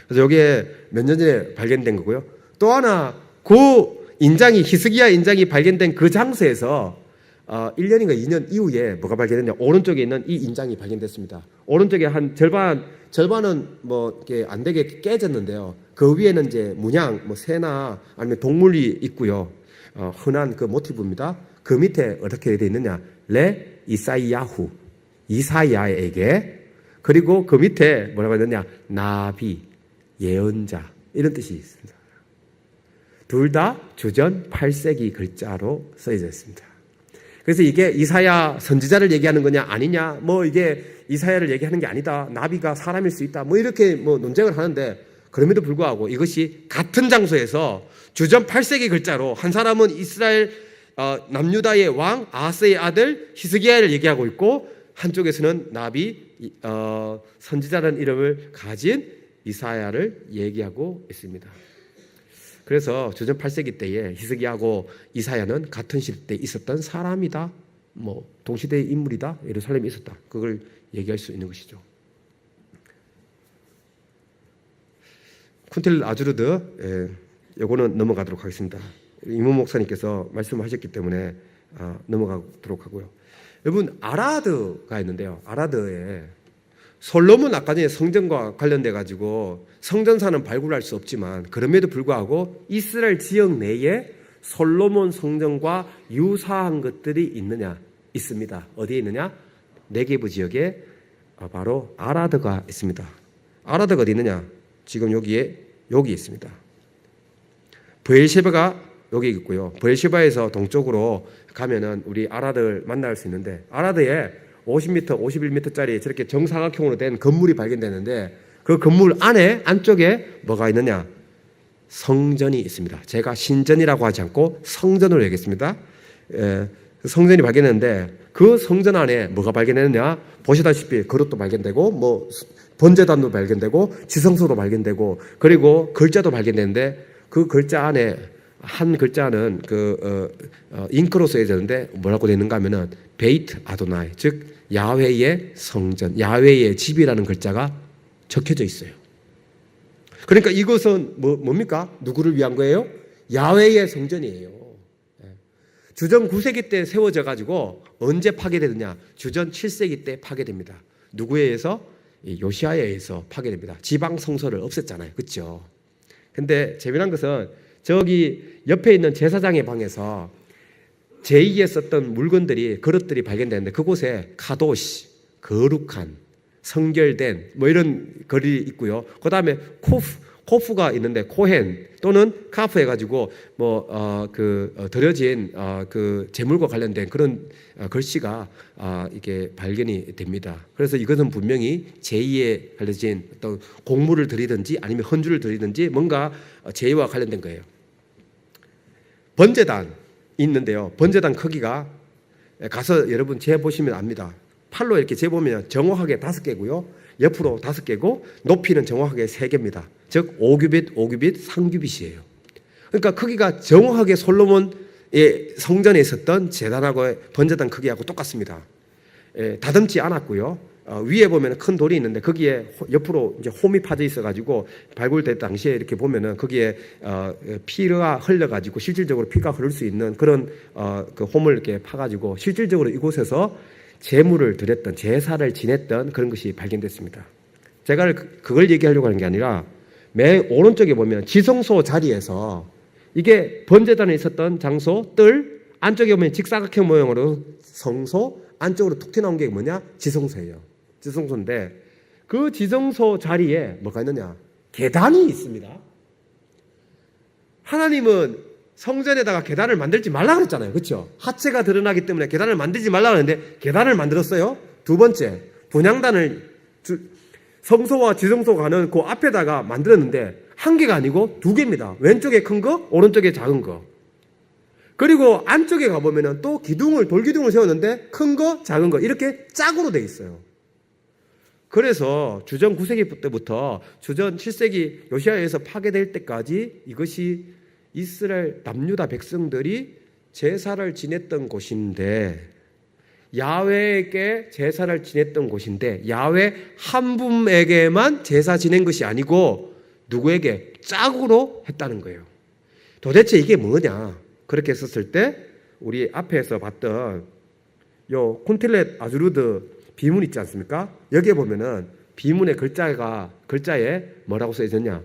그래서 여기에 몇 년 전에 발견된 거고요. 또 하나 그 인장이 히스기야 인장이 발견된 그 장소에서 1년인가 2년 이후에 뭐가 발견됐냐? 오른쪽에 있는 이 인장이 발견됐습니다. 오른쪽에 한 절반은 뭐 이렇게 안 되게 깨졌는데요. 그 위에는 이제 문양, 뭐 새나 아니면 동물이 있고요. 흔한 그 모티브입니다. 그 밑에 어떻게 되어 있느냐? 레 이사야후 이사야에게 그리고 그 밑에 뭐라고 했느냐? 나비 예언자 이런 뜻이 있습니다. 둘 다 주전 8세기 글자로 써져 있습니다. 그래서 이게 이사야 선지자를 얘기하는 거냐 아니냐 뭐 이게 이사야를 얘기하는 게 아니다. 나비가 사람일 수 있다. 뭐 이렇게 뭐 논쟁을 하는데 그럼에도 불구하고 이것이 같은 장소에서 주전 8세기 글자로 한 사람은 이스라엘 남유다의 왕 아하스의 아들 히스기야를 얘기하고 있고 한쪽에서는 나비 선지자라는 이름을 가진 이사야를 얘기하고 있습니다. 그래서 주전 8세기 때에 히스기야하고 이사야는 같은 시대 때 있었던 사람이다. 뭐 동시대의 인물이다. 예루살렘에 있었다. 그걸 얘기할 수 있는 것이죠. 쿤텔 아주르드 요거는 넘어가도록 하겠습니다. 이모 목사님께서 말씀하셨기 때문에 넘어가도록 하고요. 여러분 아라드가 있는데요. 아라드에 솔로몬 아까 전에 성전과 관련돼 가지고 성전사는 발굴할 수 없지만 그럼에도 불구하고 이스라엘 지역 내에 솔로몬 성전과 유사한 것들이 있습니다. 어디에 있느냐? 네게브 지역에 바로 아라드가 있습니다. 아라드가 어디 있느냐? 지금 여기 있습니다. 브엘셰바가 여기 있고요. 브엘셰바에서 동쪽으로 가면은 우리 아라드를 만날 수 있는데 아라드에 50m, 51m짜리 저렇게 정사각형으로 된 건물이 발견되는데 그 건물 안쪽에 뭐가 있느냐? 성전이 있습니다. 제가 신전이라고 하지 않고 성전으로 얘기했습니다. 성전이 발견했는데 그 성전 안에 뭐가 발견됐느냐? 보시다시피 그릇도 발견되고 뭐 번제단도 발견되고 지성소도 발견되고 그리고 글자도 발견되는데 그 글자 안에 한 글자는 잉크로 써있는데 뭐라고 되어 있는가 하면은 베이트 아도나이 즉 야훼의 성전, 야훼의 집이라는 글자가 적혀져 있어요. 그러니까 이것은 뭡니까? 누구를 위한 거예요? 야훼의 성전이에요. 주전 9세기 때 세워져 가지고 언제 파괴되느냐? 주전 7세기 때 파괴됩니다. 누구에 의해서? 요시아에 의해서 파괴됩니다. 지방 성소를 없앴잖아요. 그렇죠? 근데 재미난 것은 저기 옆에 있는 제사장의 방에서 제2에 썼던 물건들이 그릇들이 발견되는데 그곳에 카도시, 거룩한, 성결된 뭐 이런 글이 있고요. 그 다음에 코프가 있는데 코헨 또는 카프 해가지고 드려진 그 재물과 관련된 그런 글씨가 이게 발견이 됩니다. 그래서 이것은 분명히 제2에 관련된 어떤 공물을 드리든지 아니면 헌주를 드리든지 뭔가 제2와 관련된 거예요. 번제단 있는데요. 번제단 크기가 가서 여러분 재보시면 압니다. 팔로 이렇게 재보면 정확하게 5개고요. 옆으로 5개고 높이는 정확하게 3개입니다. 즉 5규빗, 5규빗, 3규빗이에요. 그러니까 크기가 정확하게 솔로몬의 성전에 있었던 제단하고 번제단 크기하고 똑같습니다. 다듬지 않았고요. 위에 보면 큰 돌이 있는데 거기에 옆으로 이제 홈이 파져 있어가지고 발굴될 당시에 이렇게 보면은 거기에 피가 흘려가지고 실질적으로 피가 흐를 수 있는 그런 그 홈을 이렇게 파가지고 실질적으로 이곳에서 제물을 드렸던 제사를 지냈던 그런 것이 발견됐습니다. 제가 그걸 얘기하려고 하는 게 아니라 맨 오른쪽에 보면 지성소 자리에서 이게 번제단에 있었던 장소 뜰 안쪽에 보면 직사각형 모양으로 성소 안쪽으로 툭 튀어나온 게 뭐냐? 지성소예요. 지성소인데 그 지성소 자리에 뭐가 있느냐? 계단이 있습니다. 하나님은 성전에다가 계단을 만들지 말라 그랬잖아요. 그렇죠? 하체가 드러나기 때문에 계단을 만들지 말라 그랬는데 계단을 만들었어요. 두 번째, 분향단을 성소와 지성소 가는 그 앞에다가 만들었는데 한 개가 아니고 2개입니다. 왼쪽에 큰 거, 오른쪽에 작은 거. 그리고 안쪽에 가보면 또 돌기둥을 세웠는데 큰 거, 작은 거 이렇게 짝으로 돼 있어요. 그래서 주전 9세기 때부터 주전 7세기 요시야에서 파괴될 때까지 이것이 이스라엘 남유다 백성들이 제사를 지냈던 곳인데 야훼에게 제사를 지냈던 곳인데 야훼 한 분에게만 제사 지낸 것이 아니고 누구에게 짝으로 했다는 거예요. 도대체 이게 뭐냐? 그렇게 했었을 때 우리 앞에서 봤던 요 콘텔렛 아주르드 비문 있지 않습니까? 여기에 보면은 비문의 글자에 뭐라고 써있느냐?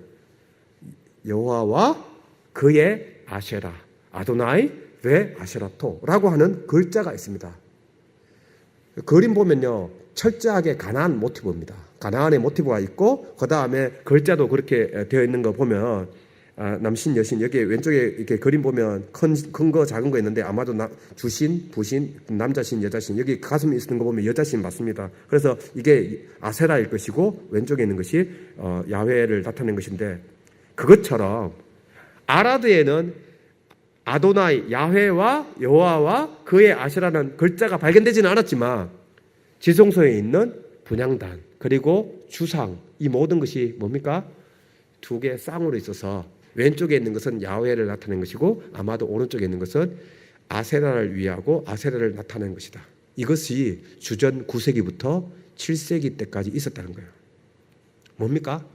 여호와와 그의 아세라, 아도나이 웨 아세라토라고 하는 글자가 있습니다. 그림 보면요, 철저하게 가나안 모티브입니다. 가나안의 모티브가 있고 그 다음에 글자도 그렇게 되어 있는 거 보면 남신, 여신 여기 왼쪽에 이렇게 그림 보면 큰 거 작은 거 있는데 아마도 주신, 부신, 남자신, 여자신 여기 가슴에 있는 거 보면 여자신 맞습니다. 그래서 이게 아세라일 것이고 왼쪽에 있는 것이 야훼를 나타낸 것인데 그것처럼 아라드에는 아도나이, 야훼와 여호와와 그의 아세라는 글자가 발견되지는 않았지만 지성소에 있는 분향단 그리고 주상 이 모든 것이 뭡니까? 2개의 쌍으로 있어서 왼쪽에 있는 것은 야훼를 나타낸 것이고 아마도 오른쪽에 있는 것은 아세라를 위하고 아세라를 나타낸 것이다. 이것이 주전 9세기부터 7세기 때까지 있었다는 거예요. 뭡니까?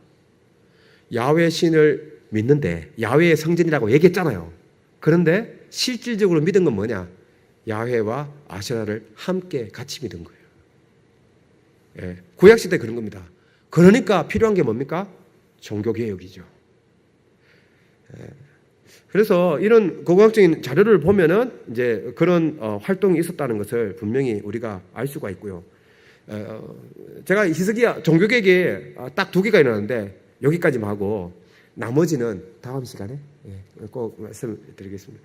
야훼 신을 믿는데 야훼의 성전이라고 얘기했잖아요. 그런데 실질적으로 믿은 건 뭐냐? 야훼와 아세라를 함께 같이 믿은 거예요. 예, 구약시대 그런 겁니다. 그러니까 필요한 게 뭡니까? 종교개혁이죠. 그래서 이런 고고학적인 자료를 보면은 이제 그런 활동이 있었다는 것을 분명히 우리가 알 수가 있고요. 제가 히스기야 종교개혁에 딱 2개가 일어났는데 여기까지만 하고 나머지는 다음 시간에 꼭 말씀드리겠습니다.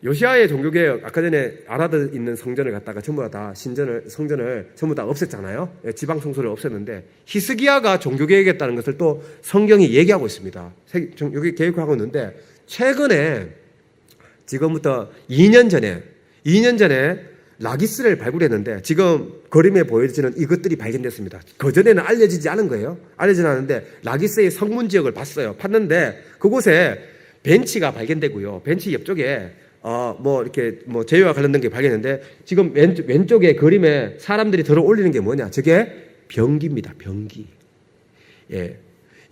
요시야의 종교개혁, 아까 전에 아라드 있는 성전을 갖다가 전부 다 성전을 전부 다 없앴잖아요. 지방 성소를 없앴는데 히스기야가 종교개혁했다는 것을 또 성경이 얘기하고 있습니다. 여기 계획하고 있는데 최근에 지금부터 2년 전에 라기스를 발굴했는데 지금 그림에 보여지는 이것들이 발견됐습니다. 그전에는 알려지지 않은 거예요. 알려지지 않았는데 라기스의 성문 지역을 봤는데 그곳에 벤치가 발견되고요. 벤치 옆쪽에 이렇게 제위와 관련된 게 발견했는데 지금 왼쪽에 그림에 사람들이 들어 올리는 게 뭐냐? 저게 병기입니다. 병기. 예.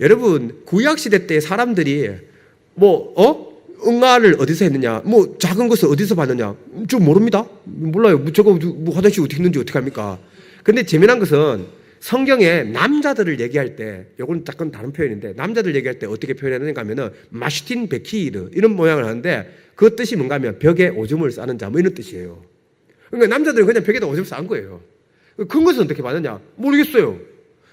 여러분, 구약시대 때 사람들이 응아를 어디서 했느냐? 작은 것을 어디서 봤느냐? 좀 모릅니다. 몰라요. 저거 화장실 어떻게 했는지 어떻게 합니까? 근데 재미난 것은 성경에 남자들을 얘기할 때, 이건 약간 다른 표현인데, 남자들 얘기할 때 어떻게 표현하는가 하면은, 마슈틴 베키르, 이런 모양을 하는데, 그 뜻이 뭔가 하면 벽에 오줌을 싸는 자, 이런 뜻이에요. 그러니까 남자들은 그냥 벽에다 오줌을 싼 거예요. 큰 것은 어떻게 봤느냐? 모르겠어요.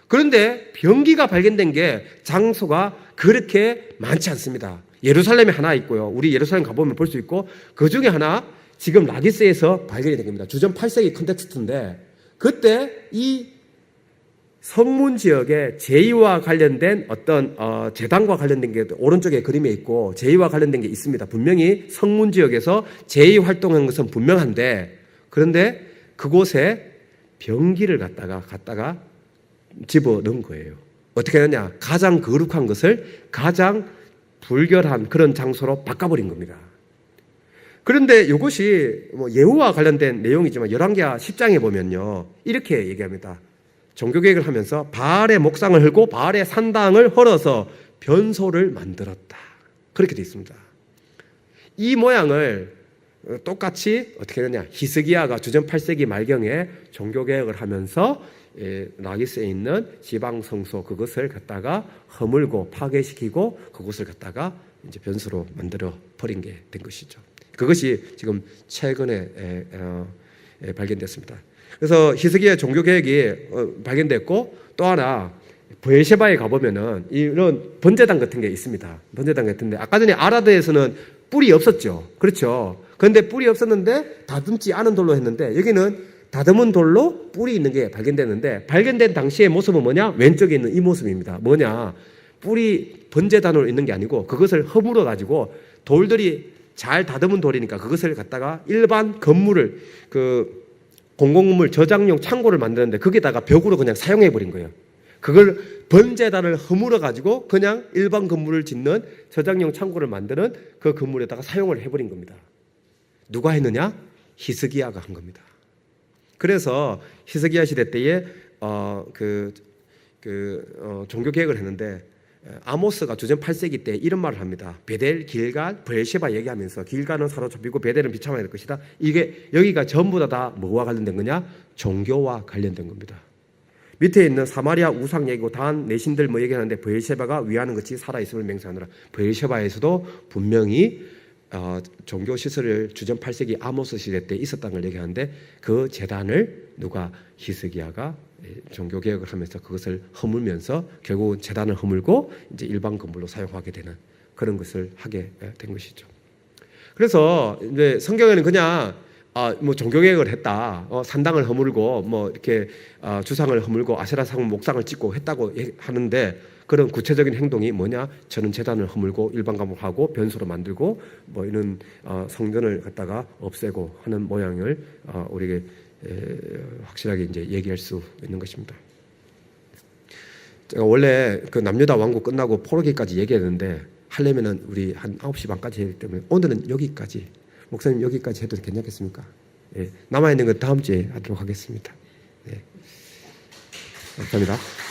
그런데 병기가 발견된 게 장소가 그렇게 많지 않습니다. 예루살렘에 하나 있고요. 우리 예루살렘 가보면 볼 수 있고, 그 중에 하나, 지금 라기스에서 발견이 된 겁니다. 주전 8세기 컨텍스트인데, 그때 이 성문 지역에 제의와 관련된 어떤 제단과 관련된 게 오른쪽에 그림에 있고 제의와 관련된 게 있습니다. 분명히 성문 지역에서 제의 활동한 것은 분명한데 그런데 그곳에 병기를 갖다가 집어 넣은 거예요. 어떻게 하느냐? 가장 거룩한 것을 가장 불결한 그런 장소로 바꿔버린 겁니다. 그런데 이것이 뭐 예후와 관련된 내용이지만 열왕기하 10장에 보면요, 이렇게 얘기합니다. 종교개혁을 하면서 바알의 목상을 헐고 바알의 산당을 헐어서 변소를 만들었다. 그렇게 되어 있습니다. 이 모양을 똑같이 어떻게 되냐? 히스기야가 주전 8세기 말경에 종교개혁을 하면서 라기스에 있는 지방성소 그것을 갖다가 허물고 파괴시키고 그것을 갖다가 이제 변수로 만들어 버린 게 된 것이죠. 그것이 지금 최근에 발견됐습니다. 그래서 히스기야 종교개혁이 발견됐고, 또 하나 브엘셰바에 가보면은 이런 번제단 같은 게 있습니다. 번제단 같은데 아까 전에 아라드에서는 뿔이 없었죠. 그렇죠. 그런데 뿔이 없었는데 다듬지 않은 돌로 했는데 여기는 다듬은 돌로 뿔이 있는 게 발견됐는데, 발견된 당시의 모습은 뭐냐? 왼쪽에 있는 이 모습입니다. 뭐냐? 뿔이 번제단으로 있는 게 아니고 그것을 허물어 가지고 돌들이 잘 다듬은 돌이니까 그것을 갖다가 일반 건물을 공공건물 저장용 창고를 만드는데 거기다가 벽으로 그냥 사용해 버린 거예요. 그걸 번제단을 허물어 가지고 그냥 일반 건물을 짓는 저장용 창고를 만드는 그 건물에다가 사용을 해버린 겁니다. 누가 했느냐? 히스기야가 한 겁니다. 그래서 히스기야 시대 때에 종교 개혁을 했는데, 아모스가 주전 8세기 때 이런 말을 합니다. 베델, 길갈, 브엘셰바 얘기하면서 길갈은 사로잡히고 베델은 비참해야 될 것이다. 이게 여기가 전부 다 뭐와 관련된 거냐? 종교와 관련된 겁니다. 밑에 있는 사마리아 우상 얘기고 단 내신들 뭐 얘기하는데 브엘셰바가 위하는 것이 살아있음을 맹세하느라. 브엘셰바에서도 분명히 종교 시설을 주전 8세기 아모스 시대 때 있었다는 걸 얘기하는데, 그 제단을 누가? 히스기야가 종교 개혁을 하면서 그것을 허물면서 결국은 제단을 허물고 이제 일반 건물로 사용하게 되는 그런 것을 하게 된 것이죠. 그래서 이제 성경에는 그냥 뭐 종교 개혁을 했다, 산당을 허물고 뭐 이렇게 주상을 허물고 아세라상 목상을 찍고 했다고 하는데, 그런 구체적인 행동이 뭐냐? 저는 제단을 허물고 일반 건물하고 변소로 만들고 뭐 이런 성전을 갖다가 없애고 하는 모양을 우리에게 확실하게 이제 얘기할 수 있는 것입니다. 제가 원래 그 남유다 왕국 끝나고 포로기까지 얘기했는데 하려면은 우리 한 9시 반까지 해야 되기 때문에 오늘은 여기까지, 목사님 여기까지 해도 괜찮겠습니까? 예, 남아있는 건 다음 주에 하도록 하겠습니다. 예. 감사합니다.